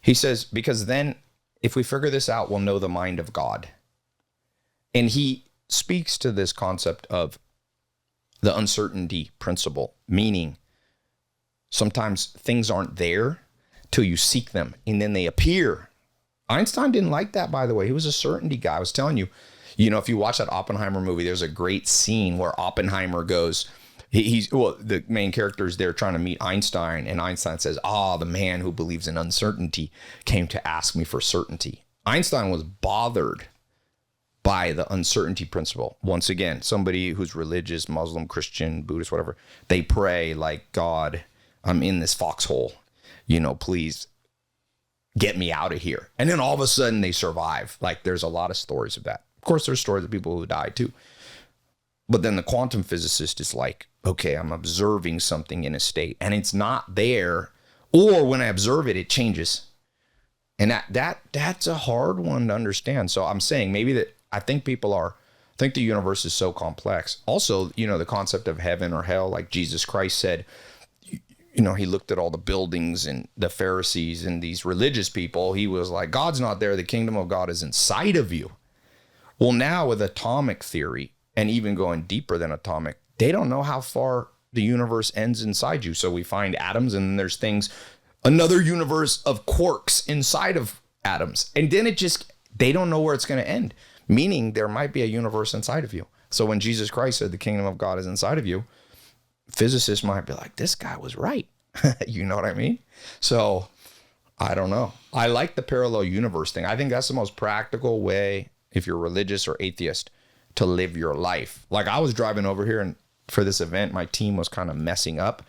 He says, because then if we figure this out, we'll know the mind of God. And he speaks to this concept of the uncertainty principle, meaning sometimes things aren't there till you seek them and then they appear. Einstein didn't like that, by the way. He was a certainty guy. I was telling you, you know, if you watch that Oppenheimer movie, there's a great scene where Oppenheimer goes, the main character is there trying to meet Einstein, and Einstein says, the man who believes in uncertainty came to ask me for certainty. Einstein was bothered by the uncertainty principle. Once again, somebody who's religious, Muslim, Christian, Buddhist, whatever, they pray like, God, I'm in this foxhole, you know, please get me out of here. And then all of a sudden they survive. Like, there's a lot of stories of that. Of course, there's stories of people who die too. But then the quantum physicist is like, okay, I'm observing something in a state and it's not there. Or when I observe it, it changes. And that's a hard one to understand. So I'm saying maybe that I think the universe is so complex. Also, you know, the concept of heaven or hell, like Jesus Christ said, you know, he looked at all the buildings and the Pharisees and these religious people. He was like, God's not there. The kingdom of God is inside of you. Well, now with atomic theory and even going deeper than atomic, they don't know how far the universe ends inside you. So we find atoms and then there's things, another universe of quarks inside of atoms. And then they don't know where it's going to end, meaning there might be a universe inside of you. So when Jesus Christ said the kingdom of God is inside of you, physicists might be like, this guy was right. You know what I mean? So I don't know. I like the parallel universe thing. I think that's the most practical way, if you're religious or atheist, to live your life. Like, I was driving over here and for this event, my team was kind of messing up.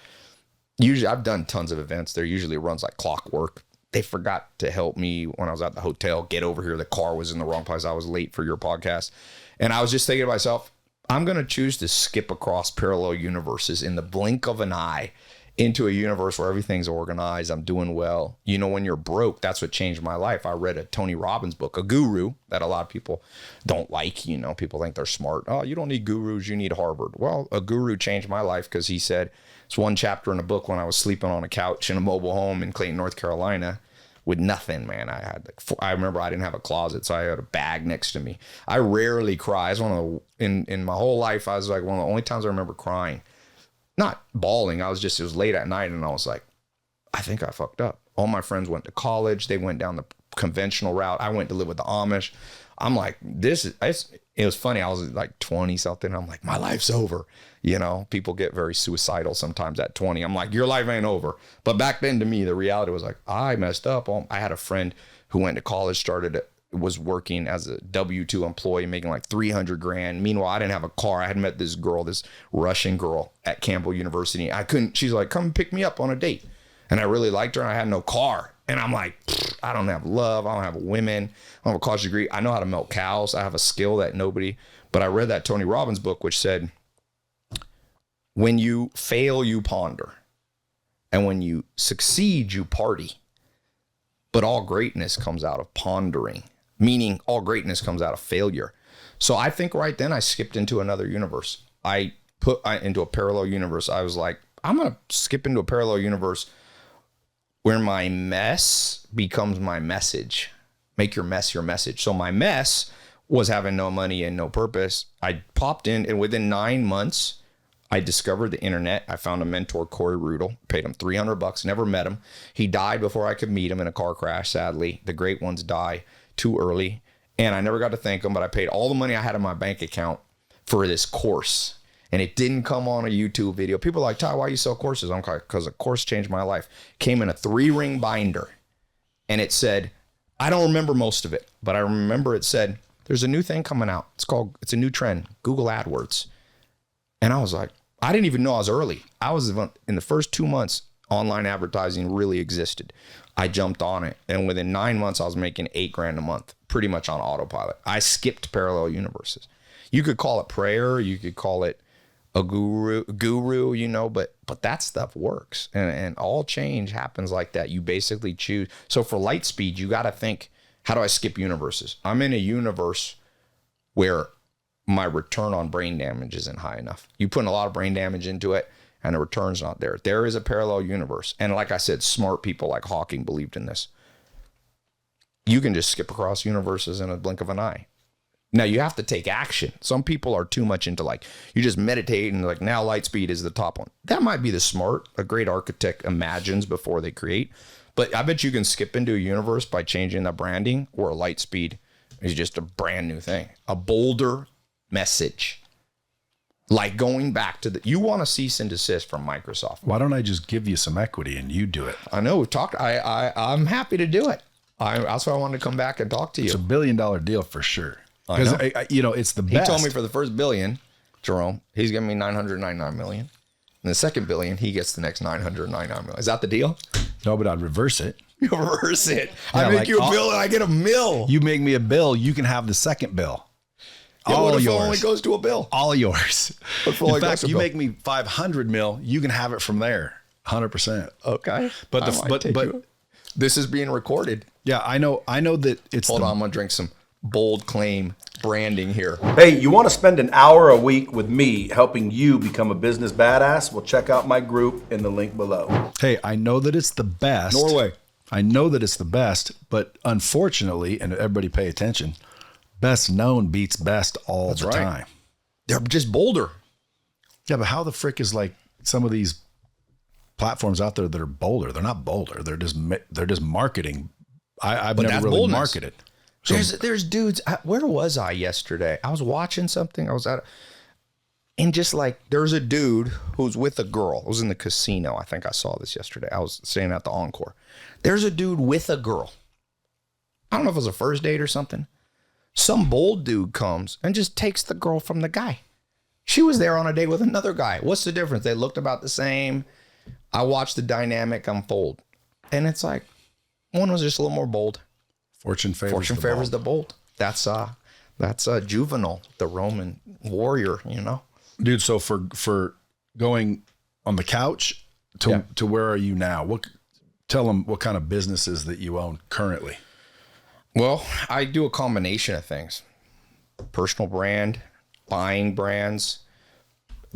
Usually I've done tons of events. There usually runs like clockwork. They forgot to help me when I was at the hotel get over here. The car was in the wrong place. I was late for your podcast. And I was just thinking to myself, I'm going to choose to skip across parallel universes in the blink of an eye into a universe where everything's organized. I'm doing well. You know, when you're broke, that's what changed my life. I read a Tony Robbins book, a guru that a lot of people don't like. You know, people think they're smart. Oh, you don't need gurus. You need Harvard. Well, a guru changed my life because he said, it's one chapter in a book when I was sleeping on a couch in a mobile home in Clayton, North Carolina, with nothing, man. I remember I didn't have a closet, so I had a bag next to me. I rarely cry. It's one of the, in my whole life, I was like one of the only times I remember crying. Not bawling. It was late at night and I was like, I think I fucked up. All my friends went to college. They went down the conventional route. I went to live with the Amish. I'm like, it was funny. I was like 20 something. I'm like, my life's over. You know, people get very suicidal sometimes at 20. I'm like, your life ain't over. But back then to me, the reality was like, I messed up. I had a friend who went to college, was working as a W-2 employee, making like 300 grand. Meanwhile, I didn't have a car. I had met this girl, this Russian girl at Campbell University. She's like, come pick me up on a date. And I really liked her and I had no car. And I'm like, I don't have love. I don't have women. I don't have a college degree. I know how to milk cows. I have a skill that but I read that Tony Robbins book, which said, when you fail, you ponder. And when you succeed, you party. But all greatness comes out of pondering, meaning all greatness comes out of failure. So I think right then I skipped into another universe. I put into a parallel universe. I was like, I'm going to skip into a parallel universe where my mess becomes my message. Make your mess your message. So my mess was having no money and no purpose. I popped in, and within 9 months, I discovered the internet. I found a mentor, Corey Rudel, paid him $300, never met him. He died before I could meet him in a car crash, sadly. The great ones die too early. And I never got to thank him, but I paid all the money I had in my bank account for this course. And it didn't come on a YouTube video. People are like, Ty, why you sell courses? I'm like, because a course changed my life. Came in a 3-ring binder. And it said, I don't remember most of it, but I remember it said, there's a new thing coming out. It's a new trend, Google AdWords. And I was like, I didn't even know I was early. I was in the first 2 months, online advertising really existed. I jumped on it. And within 9 months, I was making $8,000 a month, pretty much on autopilot. I skipped parallel universes. You could call it prayer. You could call it a guru, but that stuff works. And all change happens like that. You basically choose. So for Lightspeed, you got to think, how do I skip universes? I'm in a universe where my return on brain damage isn't high enough. You put a lot of brain damage into it and the return's not there. There is a parallel universe. And like I said, smart people like Hawking believed in this. You can just skip across universes in a blink of an eye. Now you have to take action. Some people are too much into you just meditate and now Lightspeed is the top one. That might be the smart, a great architect imagines before they create. But I bet you can skip into a universe by changing the branding, or Lightspeed is just a brand new thing. A bolder message. Like going back to you want to cease and desist from Microsoft. Why don't I just give you some equity and you do it? I know we've talked. I'm happy to do it. That's why I wanted to come back and talk to you. It's $1 billion deal for sure. Because it's the best. He told me for the first $1 billion, Jerome, he's giving me $999 million. And the second $1 billion, he gets the next $999 million. Is that the deal? No, but I'd reverse it. You reverse it. Yeah, I make you a bill and I get a mill. You make me a bill, you can have the second bill. Yeah, all what if yours. it only goes to a bill? All yours. In fact, you make me 500 mil, you can have it from there, 100%. Okay. But this is being recorded. Yeah, I know that it's. Hold on, I'm gonna drink some bold claim branding here. Hey, you want to spend an hour a week with me helping you become a business badass? Well, check out my group in the link below. Hey, I know that it's the best. Norway. I know that it's the best, but unfortunately, and everybody pay attention, best known beats best all the time. They're just bolder. Yeah, but how the frick is some of these platforms out there that are bolder? They're not bolder. They're just marketing. I've never really boldness. Marketed. So, there's dudes. Where was I yesterday? I was watching something. I was and just there's a dude who's with a girl. I was in the casino. I think I saw this yesterday. I was staying at the Encore. There's a dude with a girl. I don't know if it was a first date or something. Some bold dude comes and just takes the girl from the guy. She was there on a date with another guy. What's the difference? They looked about the same. I watched the dynamic unfold. And it's one was just a little more bold. Fortune favors the bold. That's Juvenal, the Roman warrior, Dude, so for going on the couch to where are you now? Tell them what kind of businesses that you own currently. Well, I do a combination of things. Personal brand, buying brands,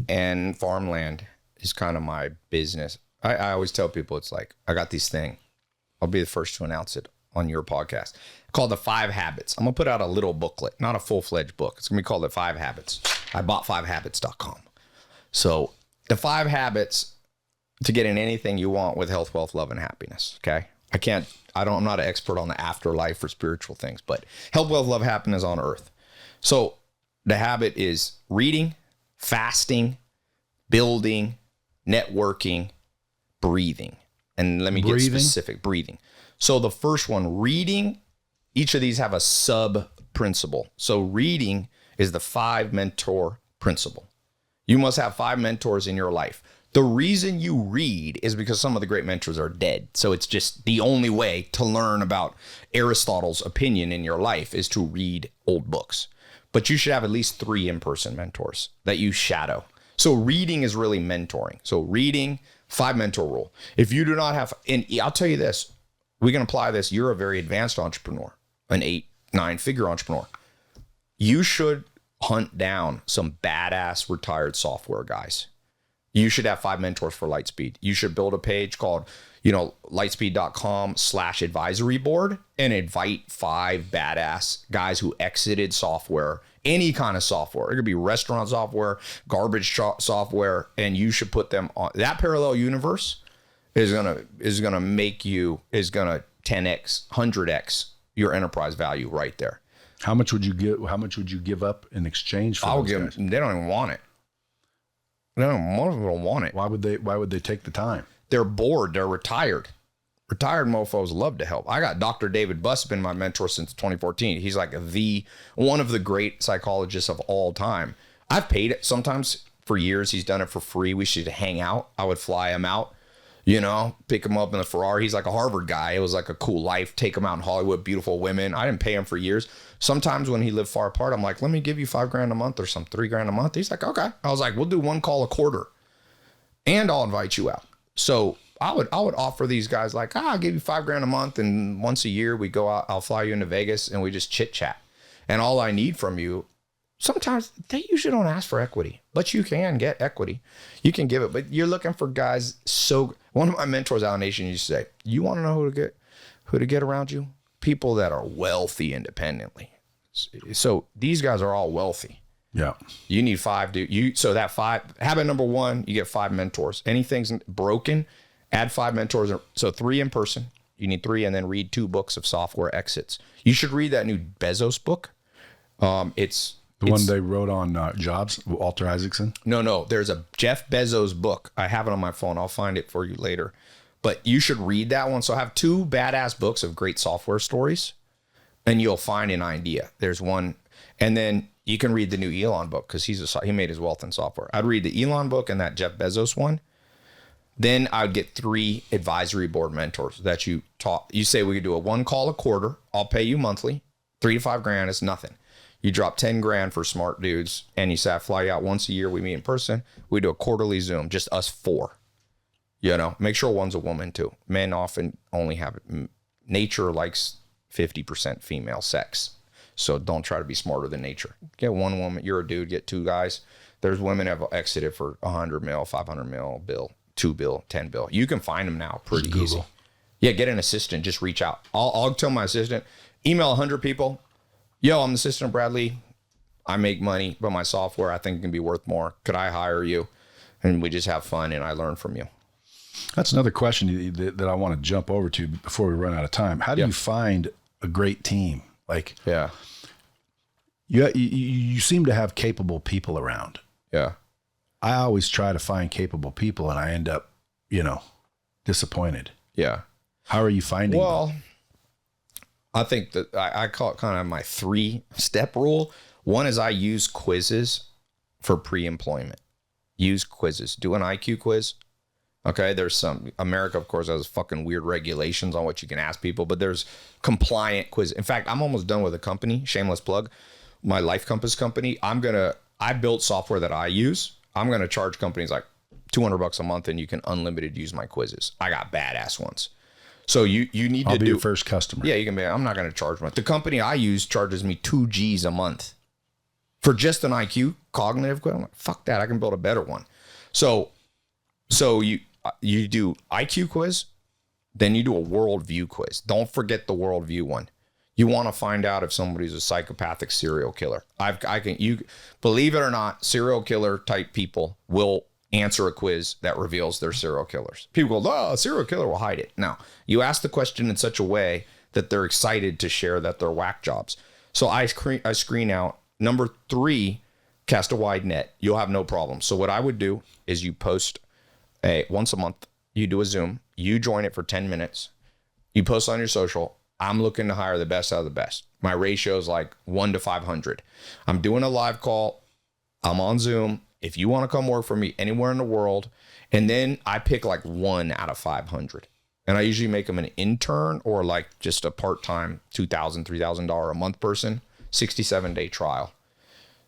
and farmland is kind of my business. I always tell people I got this thing. I'll be the first to announce it on your podcast, called The 5 Habits. I'm going to put out a little booklet, not a full-fledged book. It's going to be called The 5 Habits. I bought 5habits.com. So the 5 habits to get in anything you want with health, wealth, love, and happiness. Okay. I'm not an expert on the afterlife or spiritual things, but health, wealth, love, happiness on earth. So the habit is reading, fasting, building, networking, breathing. And let me get specific. Breathing. So the first one, reading, each of these have a sub principle. So reading is the 5 mentor principle. You must have 5 mentors in your life. The reason you read is because some of the great mentors are dead. So it's just the only way to learn about Aristotle's opinion in your life is to read old books. But you should have at least 3 in-person mentors that you shadow. So reading is really mentoring. So reading, 5 mentor rule. If you do not have, and I'll tell you this, we can apply this. You're a very advanced entrepreneur, an 8-9 figure entrepreneur. You should hunt down some badass retired software guys. You should have 5 mentors for Lightspeed. You should build a page called, lightspeed.com/advisory board and invite 5 badass guys who exited software, any kind of software. It could be restaurant software, garbage software, and you should put them on. That parallel universe is gonna 10x, 100x your enterprise value right there. How much would you give up in exchange for those guys? They don't even want it. No, most of them don't want it. Why would they take the time? They're bored. They're retired. Retired mofos love to help. I got Dr. David Buss, been my mentor since 2014. He's like one of the great psychologists of all time. I've paid it sometimes for years. He's done it for free. We should hang out. I would fly him out, pick him up in the Ferrari. He's like a Harvard guy. It was like a cool life. Take him out in Hollywood, beautiful women. I didn't pay him for years. Sometimes when he lived far apart, I'm like, let me give you $5,000 a month or some $3,000 a month. He's like, okay. I was like, we'll do one call a quarter and I'll invite you out. So I would offer these guys like, I'll give you $5,000 a month, and once a year we go out, I'll fly you into Vegas and we just chit chat. And all I need from you, sometimes they usually don't ask for equity, but you can get equity. You can give it, but you're looking for guys. So one of my mentors out in Nation used to say, you want to know who to get around you? People that are wealthy independently. So these guys are all wealthy. Yeah. You need 5, dude. So that 5, habit number 1, you get 5 mentors. Anything's broken, add 5 mentors. So 3 in person, you need 3, and then read 2 books of software exits. You should read that new Bezos book. It's the one they wrote on Jobs, Walter Isaacson. No. There's a Jeff Bezos book. I have it on my phone. I'll find it for you later. But you should read that one. So I have 2 badass books of great software stories, and you'll find an idea. There's one, and then you can read the new Elon book because he made his wealth in software. I'd read the Elon book and that Jeff Bezos one. Then I would get 3 advisory board mentors that you taught. You say we could do a 1 call a quarter. I'll pay you monthly. $3 to $5,000 is nothing. You drop $10,000 for smart dudes, and you say I fly you out once a year. We meet in person. We do a quarterly Zoom, just us 4. Make sure one's a woman too. Men often only have nature likes 50% female sex. So don't try to be smarter than nature. Get 1 woman. You're a dude. Get 2 guys. There's women that have exited for $100 million, $500 million bill, $2 bill, $10 bill. You can find them now pretty easy. Yeah, get an assistant. Just reach out. I'll tell my assistant, email 100 people. Yo, I'm the assistant of Bradley. I make money, but my software I think can be worth more. Could I hire you? And we just have fun and I learn from you. That's another question that I want to jump over to before we run out of time. How do you find a great team? Like, you seem to have capable people around. Yeah. I always try to find capable people and I end up, disappointed. Yeah. How are you finding them? Well, I think that I call it kind of my 3-step rule. One is I use quizzes for pre-employment. Use quizzes. Do an IQ quiz. Okay, there's some, America, of course, has fucking weird regulations on what you can ask people, but there's compliant quiz. In fact, I'm almost done with a company, shameless plug, my Life Compass company. I built software that I use. I'm going to charge companies like $200 a month and you can unlimited use my quizzes. I got badass ones. So you need I'll to be do your first customer. Yeah, you can be. I'm not going to charge much. The company I use charges me $2,000 a month for just an IQ cognitive quiz. I'm like, fuck that. I can build a better one. So you do IQ quiz, then you do a worldview quiz. Don't forget the worldview one. You want to find out if somebody's a psychopathic serial killer. You believe it or not, serial killer type people will answer a quiz that reveals they're serial killers. People go, oh, a serial killer will hide it. No, you ask the question in such a way that they're excited to share that they're whack jobs. So I screen out. Number 3, cast a wide net. You'll have no problem. So what I would do is you post once a month, you do a Zoom, you join it for 10 minutes, you post on your social, I'm looking to hire the best out of the best. My ratio is like 1 to 500. I'm doing a live call. I'm on Zoom. If you want to come work for me anywhere in the world, and then I pick like 1 out of 500. And I usually make them an intern or like just a part-time $2,000, $3,000 a month person, 67-day trial.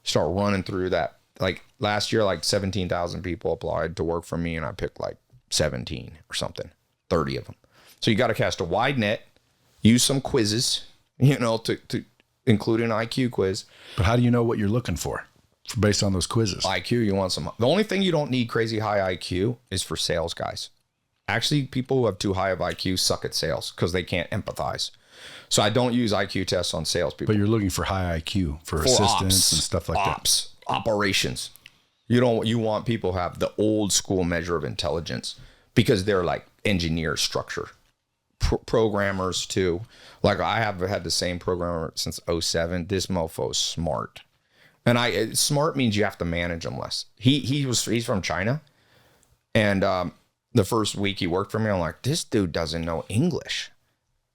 Start running through that. Like last year, like 17,000 people applied to work for me and I picked like 17 or something, 30 of them. So you got to cast a wide net, use some quizzes, to include an IQ quiz. But how do you know what you're looking for based on those quizzes? IQ, you want some. The only thing you don't need crazy high IQ is for sales guys. Actually, people who have too high of IQ suck at sales because they can't empathize. So I don't use IQ tests on salespeople. But you're looking for high IQ for assistants and stuff like that. Operations. You want people who have the old school measure of intelligence because they're like engineer structure. Programmers too. Like I have had the same programmer since 2007. This mofo's smart. And smart means you have to manage them less. He's from China. And the first week he worked for me, I'm like, this dude doesn't know English.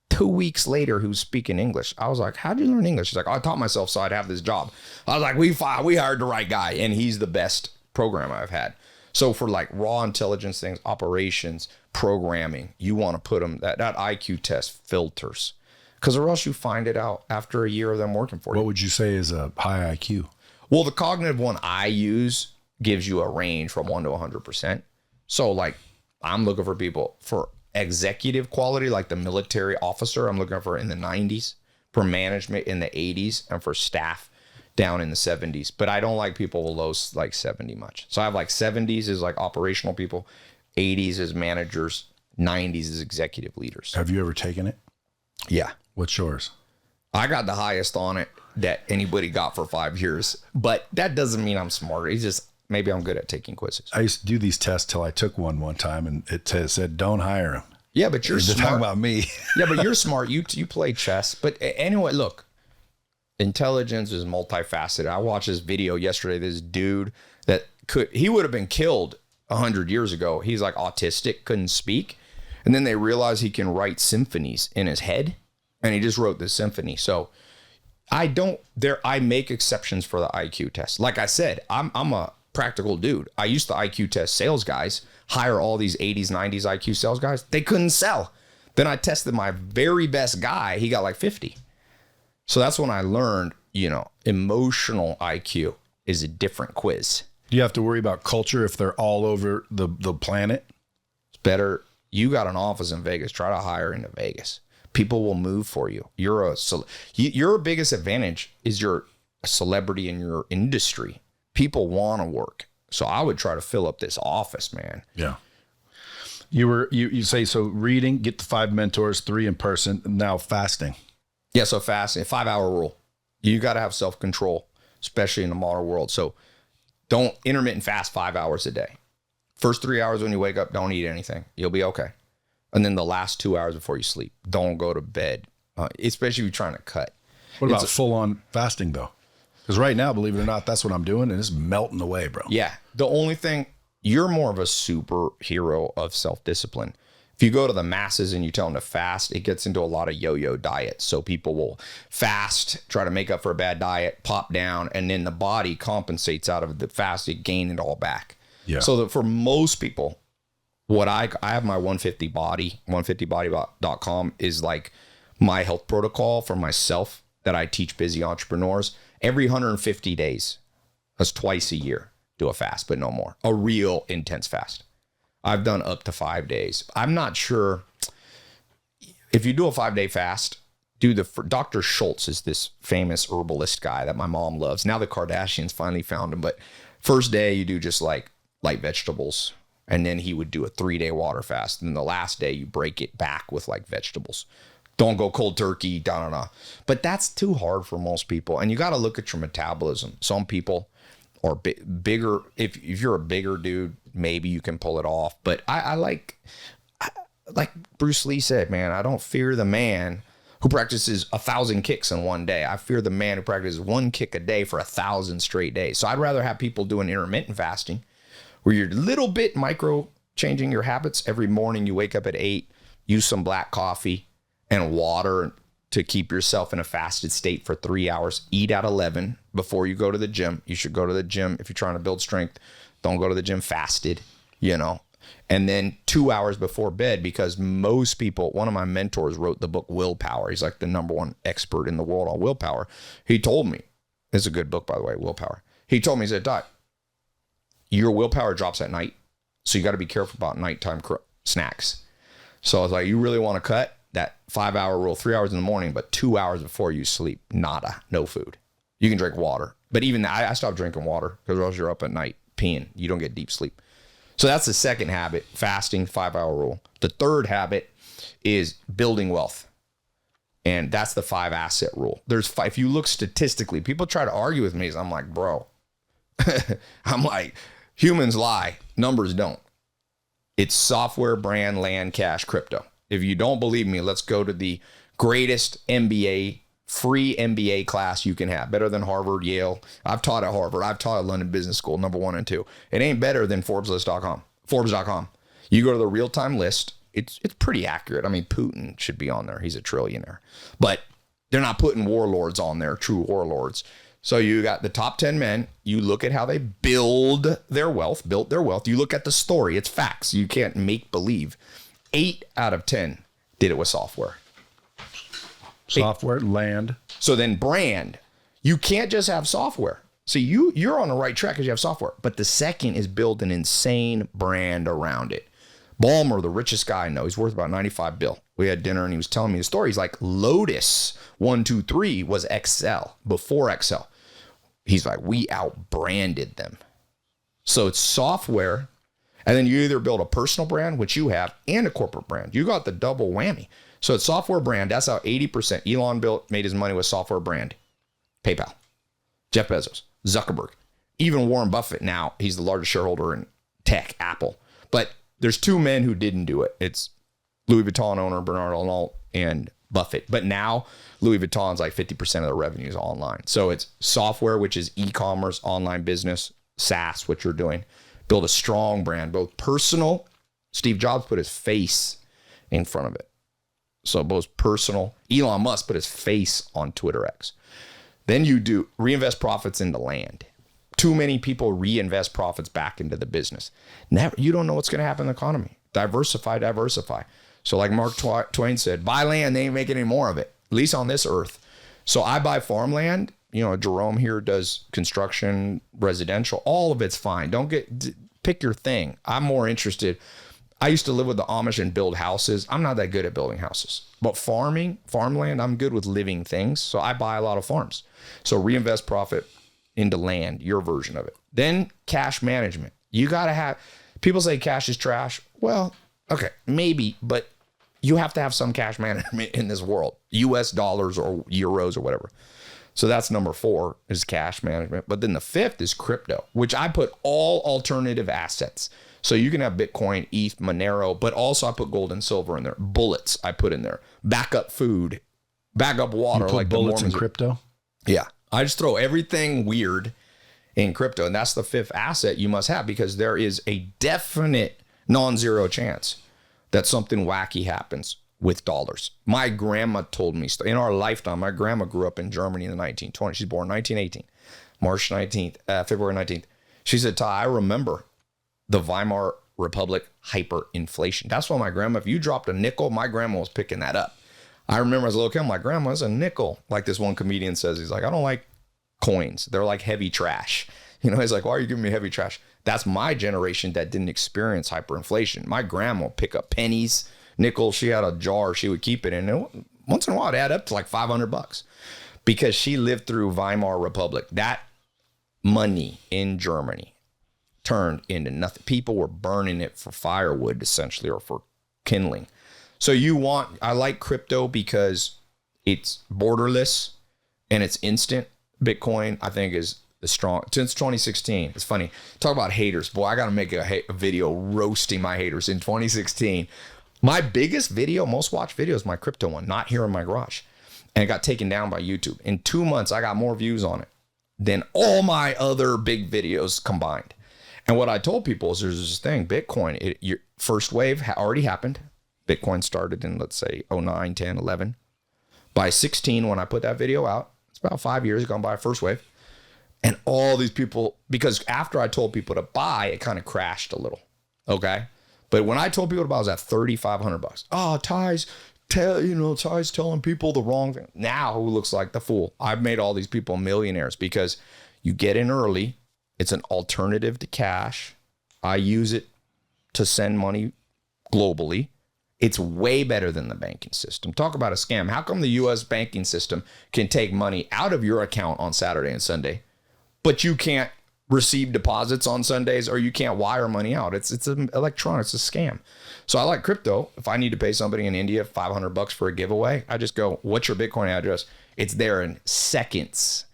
2 weeks later, who's speaking English? I was like, how'd you learn English? He's like, I taught myself so I'd have this job. I was like, we hired the right guy, and he's the best programmer I've had. So for like raw intelligence things, operations, programming, you want to put them, that IQ test filters, because or else you find it out after a year of them working for you. What would you say is a high IQ? Well, the cognitive one I use gives you a range from 1 to 100%. So like I'm looking for people for executive quality, like the military officer, I'm looking for in the 90s, for management in the 80s, and for staff down in the 70s. But I don't like people below like 70 much. So I have like 70s is like operational people, 80s is managers, 90s is executive leaders. Have you ever taken it? Yeah. What's yours? I got the highest on it that anybody got for 5 years, but that doesn't mean I'm smarter. It's just maybe I'm good at taking quizzes. I used to do these tests till I took one time, and it said, don't hire him. Yeah, but you're smart. Talking about me. Yeah, but you're smart. You play chess. But anyway, look, intelligence is multifaceted. I watched this video yesterday. This dude he would have been killed 100 years ago. He's like autistic, couldn't speak. And then they realized he can write symphonies in his head. And he just wrote this symphony. So I make exceptions for the IQ test. Like I said, I'm a practical dude. I used to IQ test sales guys, hire all these 80s, 90s IQ sales guys. They couldn't sell. Then I tested my very best guy. He got like 50. So that's when I learned, emotional IQ is a different quiz. Do you have to worry about culture if they're all over the planet? It's better. You got an office in Vegas. Try to hire into Vegas. People will move for you. Your biggest advantage is you're a celebrity in your industry. People want to work. So I would try to fill up this office, man. Yeah. You say, so reading, get the 5 mentors, 3 in person, now fasting. Yeah, so fasting, 5-hour rule. You got to have self-control, especially in the modern world. So don't intermittent fast 5 hours a day. First 3 hours when you wake up, don't eat anything. You'll be okay. And then the last 2 hours before you sleep, don't go to bed, especially if you're trying to cut. What about full-on fasting, though? Because right now, believe it or not, that's what I'm doing, and it's melting away, bro. Yeah. The only thing, you're more of a superhero of self-discipline. If you go to the masses and you tell them to fast, it gets into a lot of yo-yo diets. So people will fast, try to make up for a bad diet, pop down, and then the body compensates out of the fast, it gain it all back. Yeah. So that for most people, what I have my 150 body, 150body.com is like my health protocol for myself that I teach busy entrepreneurs. Every 150 days, that's twice a year, do a fast, but no more. A real intense fast. I've done up to 5 days. I'm not sure if you do a 5-day fast, Dr. Schultz is this famous herbalist guy that my mom loves. Now the Kardashians finally found him, but first day you do just like light vegetables. And then he would do a 3-day water fast. And the last day you break it back with like vegetables. Don't go cold turkey, But that's too hard for most people. And you got to look at your metabolism. Some people are bigger. If you're a bigger dude, maybe you can pull it off. But I like Bruce Lee said, man, I don't fear the man who practices 1,000 kicks in one day. I fear the man who practices 1 kick a day for 1,000 straight days. So I'd rather have people doing intermittent fasting where you're a little bit micro changing your habits. Every morning you wake up at 8, use some black coffee and water to keep yourself in a fasted state for 3 hours. Eat at 11 before you go to the gym. You should go to the gym if you're trying to build strength. Don't go to the gym fasted, And then 2 hours before bed, because most people, one of my mentors wrote the book Willpower. He's like the #1 expert in the world on willpower. He told me, it's a good book, by the way, Willpower. He told me, he said, Doc, your willpower drops at night. So you got to be careful about nighttime snacks. So I was like, you really want to cut that 5-hour rule, 3 hours in the morning, but 2 hours before you sleep, nada, no food. You can drink water. But even I stopped drinking water because else you're up at night peeing. You don't get deep sleep. So that's the second habit, fasting, 5-hour rule. The third habit is building wealth. And that's the 5 asset rule. If you look statistically, people try to argue with me. So I'm like, bro, I'm like, humans lie, numbers don't. It's software, brand, land, cash, crypto. If you don't believe me, let's go to the greatest NBA free MBA class you can have. Better than Harvard, Yale. I've taught at Harvard. I've taught at London Business School, number 1 and 2. It ain't better than Forbes.com. You go to the real-time list. It's pretty accurate. I mean, Putin should be on there. He's a trillionaire. But they're not putting warlords on there, true warlords. So you got the top 10 men. You look at how they built their wealth. You look at the story. It's facts. You can't make believe. 8 out of 10 did it with software. Software, land. So then brand. You can't just have software. So you're on the right track because you have software. But the second is build an insane brand around it. Ballmer, the richest guy I know, he's worth about 95 bill. We had dinner and he was telling me the story. He's like, Lotus 123 was Excel, before Excel. He's like, we out-branded them. So it's software, and then you either build a personal brand, which you have, and a corporate brand. You got the double whammy. So it's software brand. That's how 80% Elon made his money with software brand. PayPal, Jeff Bezos, Zuckerberg, even Warren Buffett. Now he's the largest shareholder in tech, Apple. But there's 2 men who didn't do it. It's Louis Vuitton owner Bernard Arnault and Buffett. But now Louis Vuitton's like 50% of their revenue is online. So it's software, which is e-commerce, online business, SaaS, what you're doing. Build a strong brand, both personal. Steve Jobs put his face in front of it. So both personal. Elon Musk put his face on Twitter X. Then you do reinvest profits into land. Too many people reinvest profits back into the business. Never, you don't know what's going to happen in the economy. Diversify. So like Mark Twain said, buy land, they ain't making any more of it, at least on this earth. So I buy farmland. You know, Jerome here does construction, residential, all of it's fine. Pick your thing. I'm more interested. I used to live with the Amish and build houses. I'm not that good at building houses, but farmland, I'm good with living things. So I buy a lot of farms. So reinvest profit into land, your version of it. Then cash management. You got to have, people say cash is trash. Well, okay, maybe, but you have to have some cash management in this world, US dollars or euros or whatever. So that's number 4 is cash management. But then the 5th is crypto, which I put all alternative assets. So you can have Bitcoin, ETH, Monero, but also I put gold and silver in there. Bullets I put in there. Backup food, backup water. You put like bullets the in crypto? Yeah. I just throw everything weird in crypto. And that's the 5th asset you must have, because there is a definite non-zero chance that something wacky happens with dollars. My grandma told me, in our lifetime, my grandma grew up in Germany in the 1920s. She's born 1918, March 19th, February 19th. She said, Ty, I remember the Weimar Republic hyperinflation. That's why my grandma, if you dropped a nickel, my grandma was picking that up. I remember as a little kid, my grandma's a nickel. Like this one comedian says, he's like, I don't like coins. They're like heavy trash. You know, he's like, why are you giving me heavy trash? That's my generation that didn't experience hyperinflation. My grandma would pick up pennies, nickels. She had a jar she would keep it in. And once in a while, it'd add up to like $500 because she lived through Weimar Republic. That money in Germany turned into nothing. People were burning it for firewood, essentially, or for kindling. So I like crypto because it's borderless and it's instant. Bitcoin, I think, is the strong since 2016. It's funny. Talk about haters. Boy, I got to make a video roasting my haters in 2016. My biggest video, most watched video is my crypto one, not here in my garage. And it got taken down by YouTube. In 2 months, I got more views on it than all my other big videos combined. And what I told people is there's this thing, Bitcoin, your first wave already happened. Bitcoin started in, let's say, 09, 10, 11. By 16, when I put that video out, it's about 5 years gone by, first wave. And all these people, because after I told people to buy, it kind of crashed a little. Okay. But when I told people to buy, it was at $3,500. Oh, Ty's telling people the wrong thing. Now who looks like the fool? I've made all these people millionaires because you get in early. It's an alternative to cash. I use it to send money globally. It's way better than the banking system. Talk about a scam. How come the U.S. banking system can take money out of your account on Saturday and Sunday, but you can't receive deposits on Sundays or you can't wire money out? It's an electronic, it's a scam. So I like crypto. If I need to pay somebody in India $500 for a giveaway, I just go, what's your Bitcoin address? It's there in seconds.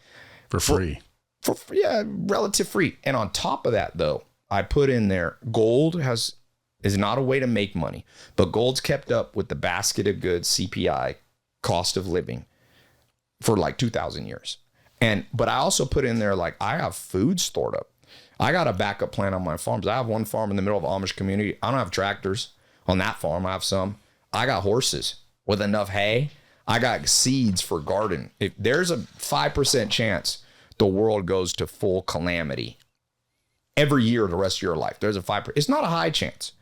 For free. For relative free. And on top of that, though, I put in there, gold is not a way to make money, but gold's kept up with the basket of goods, CPI, cost of living, for like 2,000 years. But I also put in there, like, I have food stored up. I got a backup plan on my farms. I have one farm in the middle of Amish community. I don't have tractors on that farm. I have some. I got horses with enough hay. I got seeds for garden. If there's a 5% chance the world goes to full calamity every year the rest of your life, there's a 5%. It's not a high chance,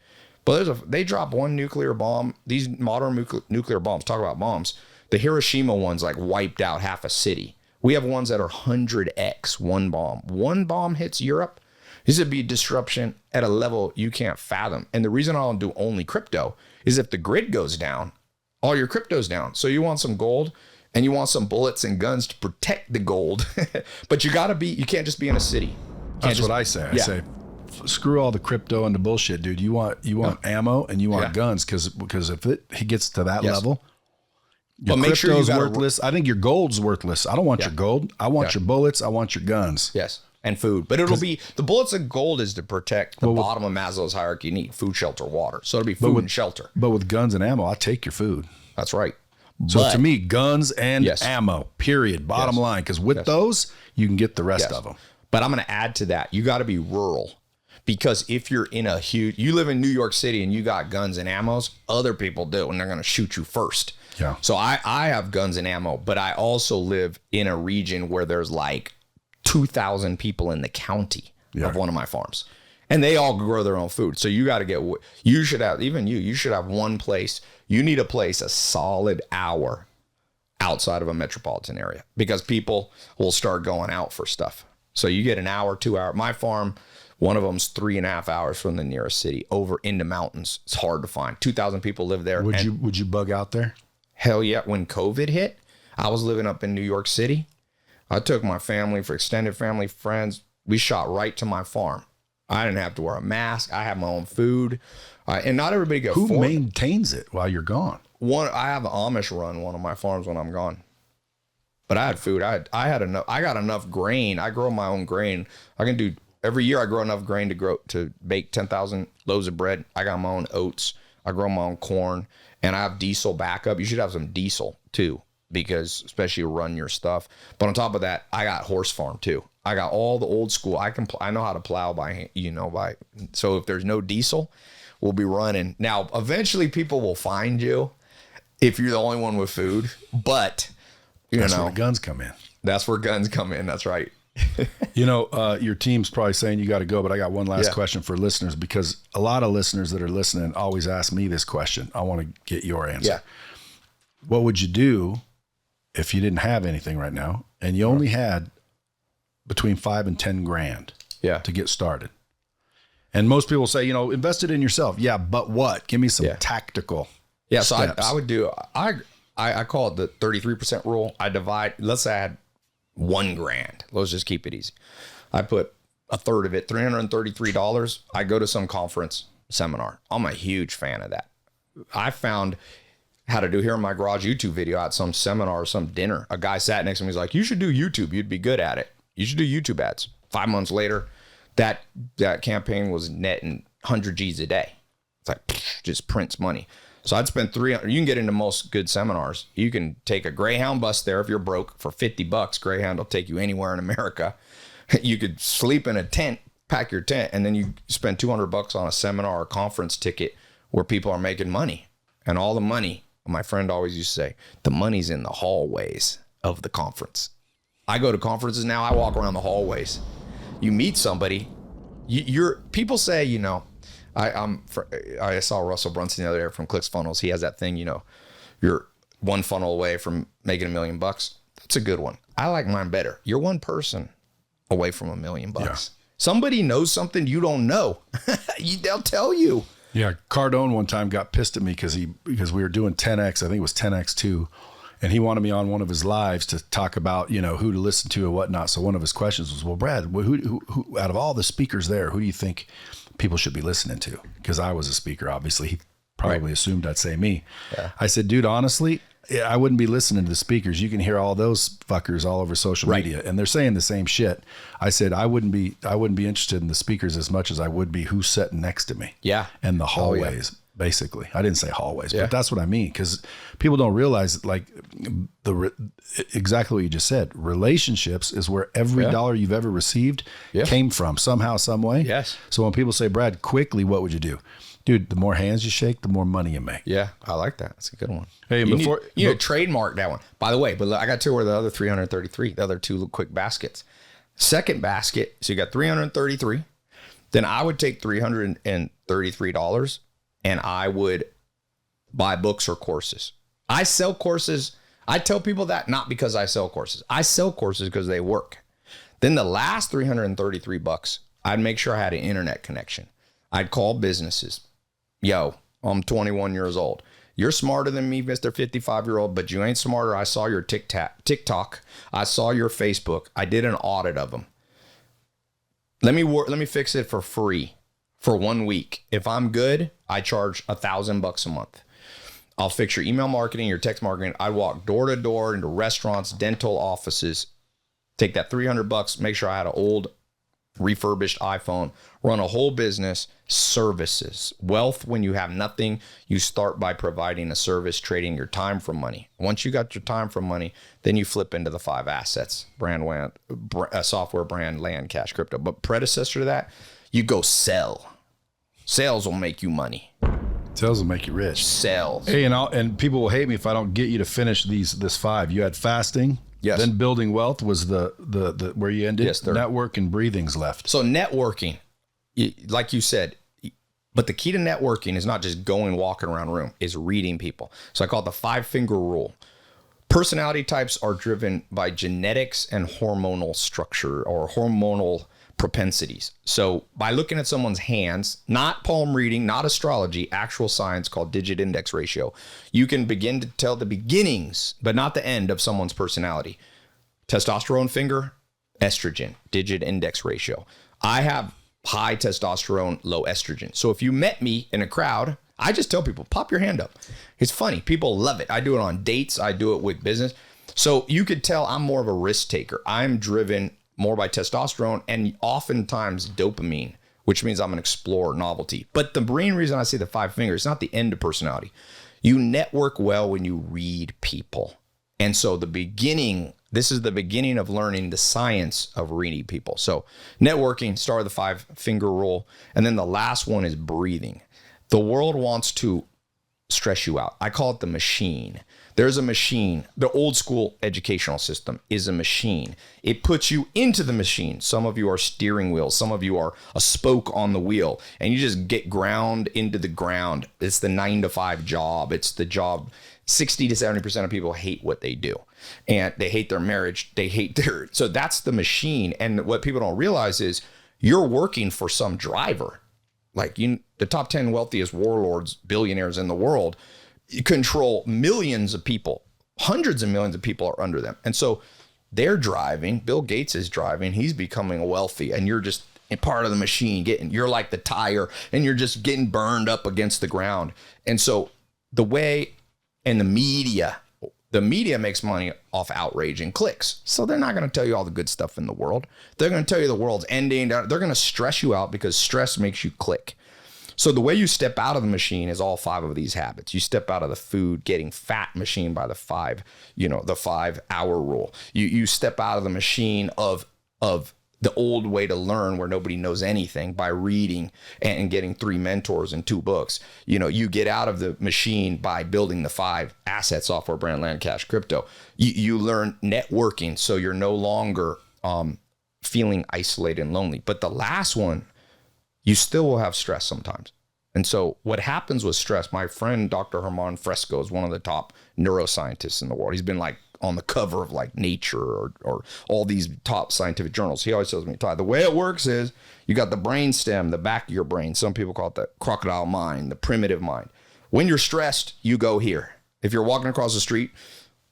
but they drop one nuclear bomb. These modern nuclear bombs, talk about bombs. The Hiroshima ones like wiped out half a city. We have ones that are 100x one bomb. One bomb hits Europe, this would be disruption at a level you can't fathom. And the reason I don't do only crypto is if the grid goes down, all your crypto's down. So you want some gold and you want some bullets and guns to protect the gold. But you can't just be in a city. That's what I say. I say, screw all the crypto and the bullshit, dude. You want ammo and you want guns because if it gets to that level, your crypto's worthless. I think your gold's worthless. I don't want your gold. I want your bullets. I want your guns. Yes. And food. But it'll be the bullets and gold is to protect the bottom of Maslow's hierarchy. You need food, shelter, water. So it'll be food and shelter. But with guns and ammo, I'll take your food. That's right. So to me, guns and ammo, period. Bottom line. Because with those, you can get the rest of them. But I'm going to add to that. You got to be rural. Because if you're in you live in New York City and you got guns and ammos, other people do, and they're going to shoot you first. Yeah. So I have guns and ammo, but I also live in a region where there's like 2,000 people in the county of one of my farms, and they all grow their own food. So you got to you should have one place. You need a place a solid hour outside of a metropolitan area because people will start going out for stuff. So you get an hour, 2 hour. My farm, one of them's 3.5 hours from the nearest city over into mountains. It's hard to find. 2,000 people live there. Would you bug out there? Hell yeah. When COVID hit, I was living up in New York City. I took my family for extended family, friends. We shot right to my farm. I didn't have to wear a mask. I have my own food. And not everybody goes. Who maintains it while you're gone? I have an Amish run one of my farms when I'm gone. But I had food. I had enough. I got enough grain. I grow my own grain. Every year I grow enough grain to bake 10,000 loaves of bread. I got my own oats. I grow my own corn, and I have diesel backup. You should have some diesel too, because especially run your stuff. But on top of that, I got horse farm too. I got all the old school. I know how to plow so if there's no diesel, we'll be running. Now, eventually people will find you if you're the only one with food, but that's where the guns come in. That's where guns come in. That's right. Your team's probably saying you got to go, but I got one last question for listeners, because a lot of listeners that are listening always ask me this question. I want to get your answer. Yeah. What would you do if you didn't have anything right now and you only had between 5 and 10 grand to get started? And most people say, invest it in yourself. Yeah, but what? Give me some tactical steps. So I would do, I call it the 33% rule. I divide, let's say I had 1 grand. Let's just keep it easy. I put a third of it, $333. I go to some conference seminar. I'm a huge fan of that. I found how to do here in my garage YouTube video at some seminar or some dinner. A guy sat next to me. He's like, you should do YouTube. You'd be good at it. You should do YouTube ads. 5 months later, that campaign was netting 100 G's a day. It's like, just prints money. So I'd spend $300. You can get into most good seminars. You can take a Greyhound bus there if you're broke for $50. Greyhound will take you anywhere in America. You could sleep in a tent, pack your tent, and then you spend $200 on a seminar or conference ticket where people are making money. And all the money, my friend always used to say, the money's in the hallways of the conference. I go to conferences now. I walk around the hallways. You meet somebody. People say, I saw Russell Brunson the other day from ClickFunnels. He has that thing, you're one funnel away from making $1 million. That's a good one. I like mine better. You're one person away from $1 million. Yeah. Somebody knows something you don't know. They'll tell you. Yeah. Cardone one time got pissed at me because we were doing 10X. I think it was 10X2. And he wanted me on one of his lives to talk about, who to listen to and whatnot. So one of his questions was, well, Brad, who out of all the speakers there, who do you think people should be listening to? Because I was a speaker, obviously. He probably assumed I'd say me. Yeah. I said, dude, honestly, I wouldn't be listening to the speakers. You can hear all those fuckers all over social media, and they're saying the same shit. I said, I wouldn't be interested in the speakers as much as I would be who's sitting next to me. Yeah. And the hallways. basically. I didn't say hallways, but that's what I mean. Because people don't realize, like, exactly what you just said. Relationships is where every dollar you've ever received came from somehow, some way. Yes. So when people say, Brad, quickly, what would you do? Dude, the more hands you shake, the more money you make. Yeah, I like that. That's a good one. Hey, you need to trademark that one. By the way, but look, I got to where the other 333, the other two quick baskets. Second basket, so you got 333. Then I would take $333 and I would buy books or courses. I sell courses. I tell people that not because I sell courses. I sell courses because they work. Then the last $333, I'd make sure I had an internet connection. I'd call businesses. Yo, I'm 21 years old. You're smarter than me, Mr. 55-year-old, but you ain't smarter. I saw your TikTok. I saw your Facebook. I did an audit of them. Let me fix it for free for 1 week. If I'm good, I charge $1,000 a month. I'll fix your email marketing, your text marketing. I walk door to door into restaurants, dental offices, take that $300, make sure I had an old refurbished iPhone, run a whole business, services. Wealth, when you have nothing, you start by providing a service, trading your time for money. Once you got your time for money, then you flip into the 5 assets: brand, software, brand, land, cash, crypto. But predecessor to that, you go sell. Sales will make you money. Sales will make you rich. Sales. Hey, and people will hate me if I don't get you to finish this 5. You had fasting. Yes. Then building wealth was the where you ended. Yes, network and breathing's left. So networking, like you said, but the key to networking is not just walking around a room, is reading people. So I call it the 5-finger rule. Personality types are driven by genetics and hormonal structure or hormonal propensities. So by looking at someone's hands, not palm reading, not astrology, actual science called digit index ratio, you can begin to tell the beginnings, but not the end of someone's personality. Testosterone finger, estrogen, digit index ratio. I have high testosterone, low estrogen. So if you met me in a crowd, I just tell people, pop your hand up. It's funny. People love it. I do it on dates. I do it with business. So you could tell I'm more of a risk taker. I'm driven more by testosterone and oftentimes dopamine, which means I'm an explorer, novelty. But the main reason I say the 5 fingers, it's not the end of personality. You network well when you read people. And so this is the beginning of learning the science of reading people. So networking, start with the 5-finger rule. And then the last one is breathing. The world wants to stress you out. I call it the machine. There's a machine. The old school educational system is a machine. It puts you into the machine. Some of you are steering wheels. Some of you are a spoke on the wheel, and you just get ground into the ground. It's the 9-to-5 job. It's the job. 60 to 70% of people hate what they do, and they hate their marriage. So that's the machine. And what people don't realize is you're working for some driver. Like the top 10 wealthiest warlords, billionaires in the world, control millions of people. Hundreds of millions of people are under them. And so they're driving. Bill Gates is driving. He's becoming wealthy. And you're just part of the machine. You're like the tire. And you're just getting burned up against the ground. And so the media makes money off outrage and clicks. So they're not going to tell you all the good stuff in the world. They're going to tell you the world's ending. They're going to stress you out because stress makes you click. So the way you step out of the machine is all 5 of these habits. You step out of the food getting fat machine by the 5-hour rule. You step out of the machine of the old way to learn where nobody knows anything by reading and getting 3 mentors and 2 books. You get out of the machine by building the 5 assets: software, brand, land, cash, crypto. You learn networking. So you're no longer feeling isolated and lonely. But the last one, you still will have stress sometimes. And so what happens with stress, my friend, Dr. Herman Fresco, is one of the top neuroscientists in the world. He's been like on the cover of like Nature or all these top scientific journals. He always tells me, Todd, the way it works is you got the brain stem, the back of your brain. Some people call it the crocodile mind, the primitive mind. When you're stressed, you go here. If you're walking across the street,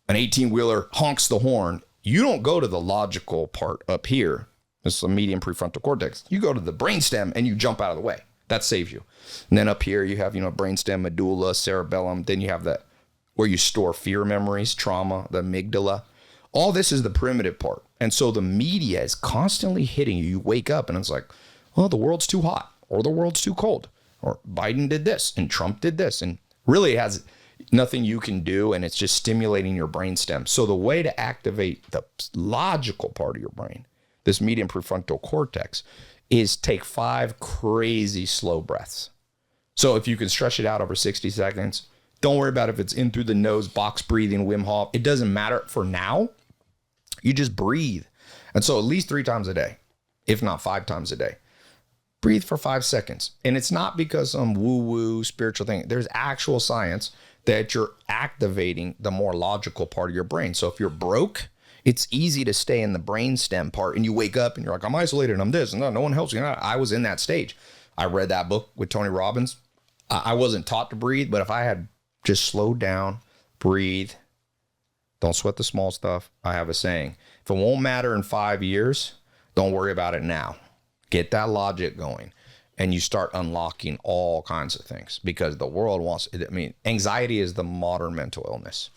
an 18-wheeler honks the horn, you don't go to the logical part up here. This is the median prefrontal cortex. You go to the brainstem and you jump out of the way. That saves you. And then up here you have, brainstem, medulla, cerebellum. Then you have that where you store fear memories, trauma, the amygdala. All this is the primitive part. And so the media is constantly hitting you. You wake up and it's like, well, the world's too hot or the world's too cold. or Biden did this and Trump did this, and really has nothing you can do, and it's just stimulating your brainstem. So the way to activate the logical part of your brain, this median prefrontal cortex, is take 5 crazy slow breaths. So if you can stretch it out over 60 seconds, don't worry about if it's in through the nose, box breathing, Wim Hof. It doesn't matter for now. You just breathe. And so at least 3 times a day, if not 5 times a day. Breathe for 5 seconds. And it's not because some woo-woo spiritual thing. There's actual science that you're activating the more logical part of your brain. So if you're broke, it's easy to stay in the brainstem part, and you wake up and you're like, I'm isolated, I'm this, and no one helps you. I was in that stage. I read that book with Tony Robbins. I wasn't taught to breathe, but if I had just slowed down, breathe, don't sweat the small stuff. I have a saying, if it won't matter in 5 years, don't worry about it now. Get that logic going, and you start unlocking all kinds of things, because the world wants, anxiety is the modern mental illness.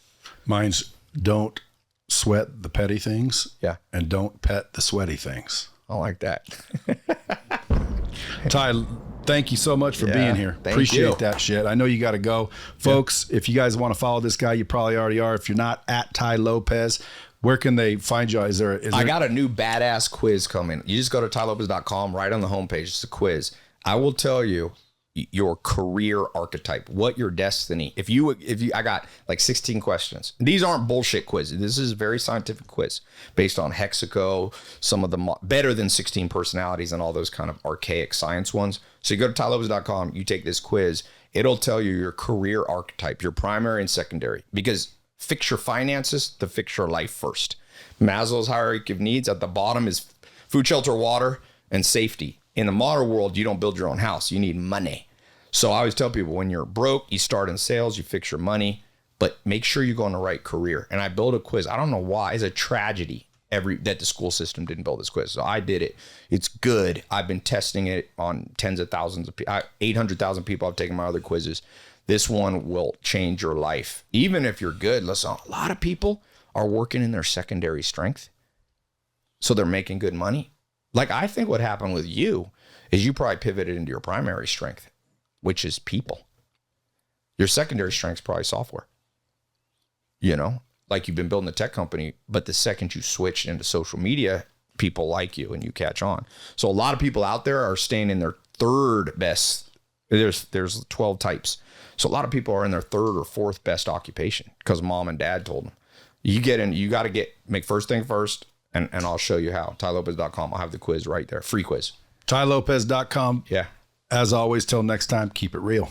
Mine's don't sweat the petty things. Yeah. And don't pet the sweaty things. I like that. Ty, thank you so much for being here. Appreciate that shit. I know you got to go. Folks, if you guys want to follow this guy, you probably already are. If you're not, at Ty Lopez, where can they find you? I got a new badass quiz coming. You just go to tylopez.com, right on the homepage. It's a quiz. I will tell you your career archetype, what your destiny. I got like 16 questions. These aren't bullshit quizzes. This is a very scientific quiz based on Hexaco, some of the better than 16 personalities and all those kind of archaic science ones. So you go to tylopez.com, you take this quiz. It'll tell you your career archetype, your primary and secondary, because fix your finances to fix your life first. Maslow's hierarchy of needs, at the bottom is food, shelter, water, and safety. In the modern world, you don't build your own house. You need money. So I always tell people, when you're broke, you start in sales, you fix your money, but make sure you go in the right career. And I built a quiz. I don't know why. It's a tragedy that the school system didn't build this quiz. So I did it. It's good. I've been testing it on tens of thousands of people. 800,000 people have taken my other quizzes. This one will change your life. Even if you're good, listen, a lot of people are working in their secondary strength, so they're making good money. Like, I think what happened with you is you probably pivoted into your primary strength, which is people. Your secondary strength is probably software. Like you've been building a tech company, but the second you switch into social media, people like you and you catch on. So a lot of people out there are staying in their third best. There's 12 types. So a lot of people are in their third or fourth best occupation because mom and dad told them. You got to make first thing first. And I'll show you how. tylopez.com. I'll have the quiz right there. Free quiz. tylopez.com. Yeah. As always, till next time, keep it real.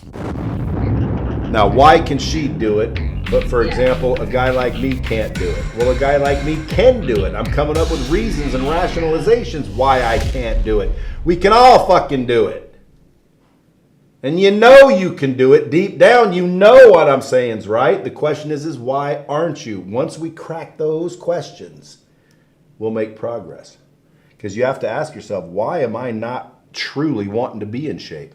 Now, why can she do it, but for example, a guy like me can't do it? Well, a guy like me can do it. I'm coming up with reasons and rationalizations why I can't do it. We can all fucking do it. And you can do it. Deep down, you know what I'm saying is right. The question is why aren't you? Once we crack those questions, we'll make progress. Because you have to ask yourself, why am I not truly wanting to be in shape?